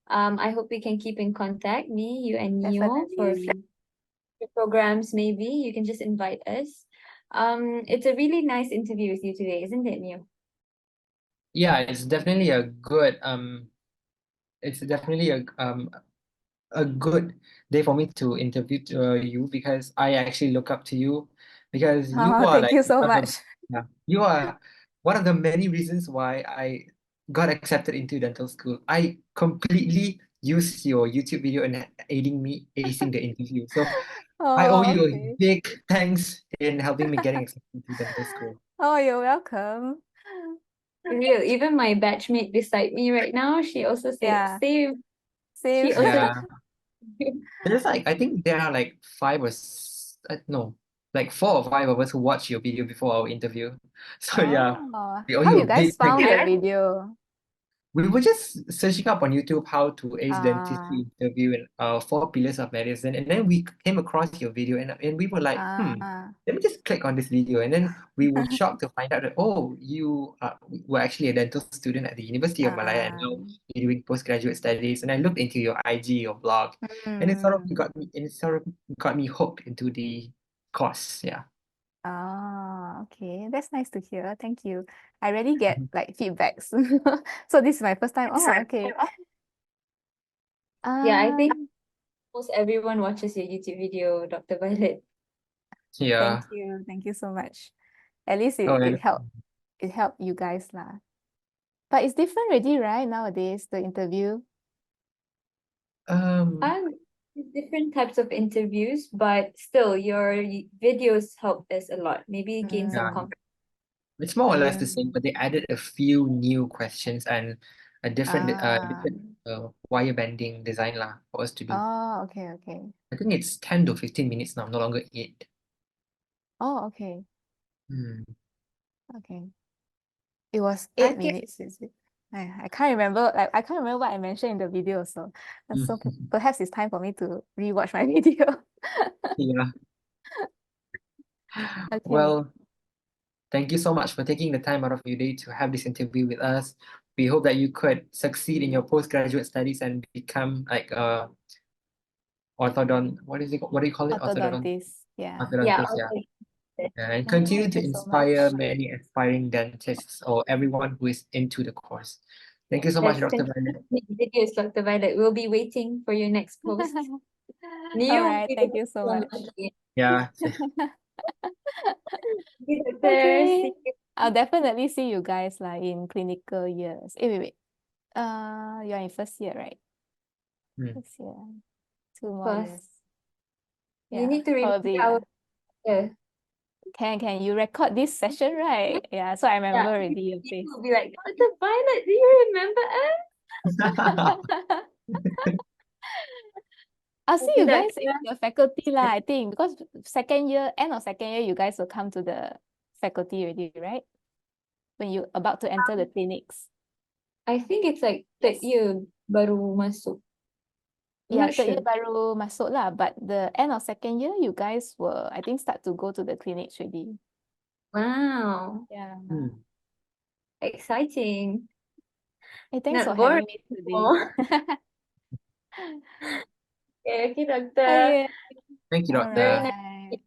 I hope we can keep in contact, me, you, and Neo for Definitely. future programs. Maybe you can just invite us. It's a really nice interview with you today, isn't it, Neo? Yeah, it's definitely a good day for me to interview you because I actually look up to you because you Oh, are thank like you so one of much. the, yeah, you are one of the many reasons why I got accepted into dental school. I completely used your YouTube video in aiding me acing the interview. So I owe Oh, you a okay. big thanks in helping me getting accepted into dental school. Oh, you're welcome. Real. Even my batchmate beside me right now, she also said Yeah, same. same. She also Yeah. There's like I think there are like no, like 4 or 5 of us who watch your video before our interview. So yeah, Oh, we owe how you you a guys big thank found you. the video? We were just searching up on YouTube how to ace Ah, dentistry interview and 4 pillars of medicine, and then we came across your video and we were like, ah. let me just click on this video, and then we were shocked to find out that oh, you were actually a dental student at the University of Malaya, and now Ah. you're doing postgraduate studies. And I looked into your IG, your blog, and Mm. it sort of got me hooked into the course. Yeah. Oh, okay. That's nice to hear. Thank you. I rarely get like feedbacks. So this is my first time. Oh, okay. yeah, I think Um, almost everyone watches your YouTube video, Dr. Violet. Yeah. thank you. Thank you so much. At least Oh, it helped you guys lah. But it's different already, right? Nowadays, the interview. um, Um, different types of interviews, but still, your videos helped us a lot. Maybe gain some yeah. Mm, confidence. It's more or less the same, mm. but they added a few new questions and a Ah. different wire bending design lah for us to do. Oh, okay, okay. I think it's 10 to 15 minutes now, no longer 8. Oh, okay. Hmm. Okay. It was I eight can, minutes, is it? I can't remember, like I can't remember what I mentioned in the video, so perhaps it's time for me to rewatch my video. Yeah. Okay. Well, thank you so much for taking the time out of your day to have this interview with us. We hope that you could succeed in your postgraduate studies and become like a what is it? What do you call it? Orthodontist. Yeah. yeah, Orthodontist, yeah. okay. Yeah, and Yeah, continue thank to you so inspire much. many aspiring dentists or everyone who is into the course. Thank you so much, Let's Dr. continue Violet. to make videos, Dr. Violet. We'll be waiting for your next post. All Neo, right, we thank will you so so much. much again. Yeah. Thank you, doctor. Okay. See you. I'll definitely see you guys like in clinical years. Wait. You're in first year, right? Hmm. First year. 2 more First, years. you Yeah, need to remember probably our lah. Yeah. Can you record this session, right? Yeah, so I remember Yeah. already your face. People will be like, Dr. Violet, do you remember us? I'll see Okay, you guys Dr. in the faculty lah, I think, because end of second year, you guys will come to the faculty already, right? When you about to enter the clinics. I think it's like third year baru masuk. I'm Yeah, not third year sure. baru masuk lah, but the end of second year, you guys will, I think, start to go to the clinics already. Wow. Yeah. Exciting. Hey, thanks Not for having boring me today. anymore. Okay, doctor. Okay. Thank you, All Doctor. Very right. nice.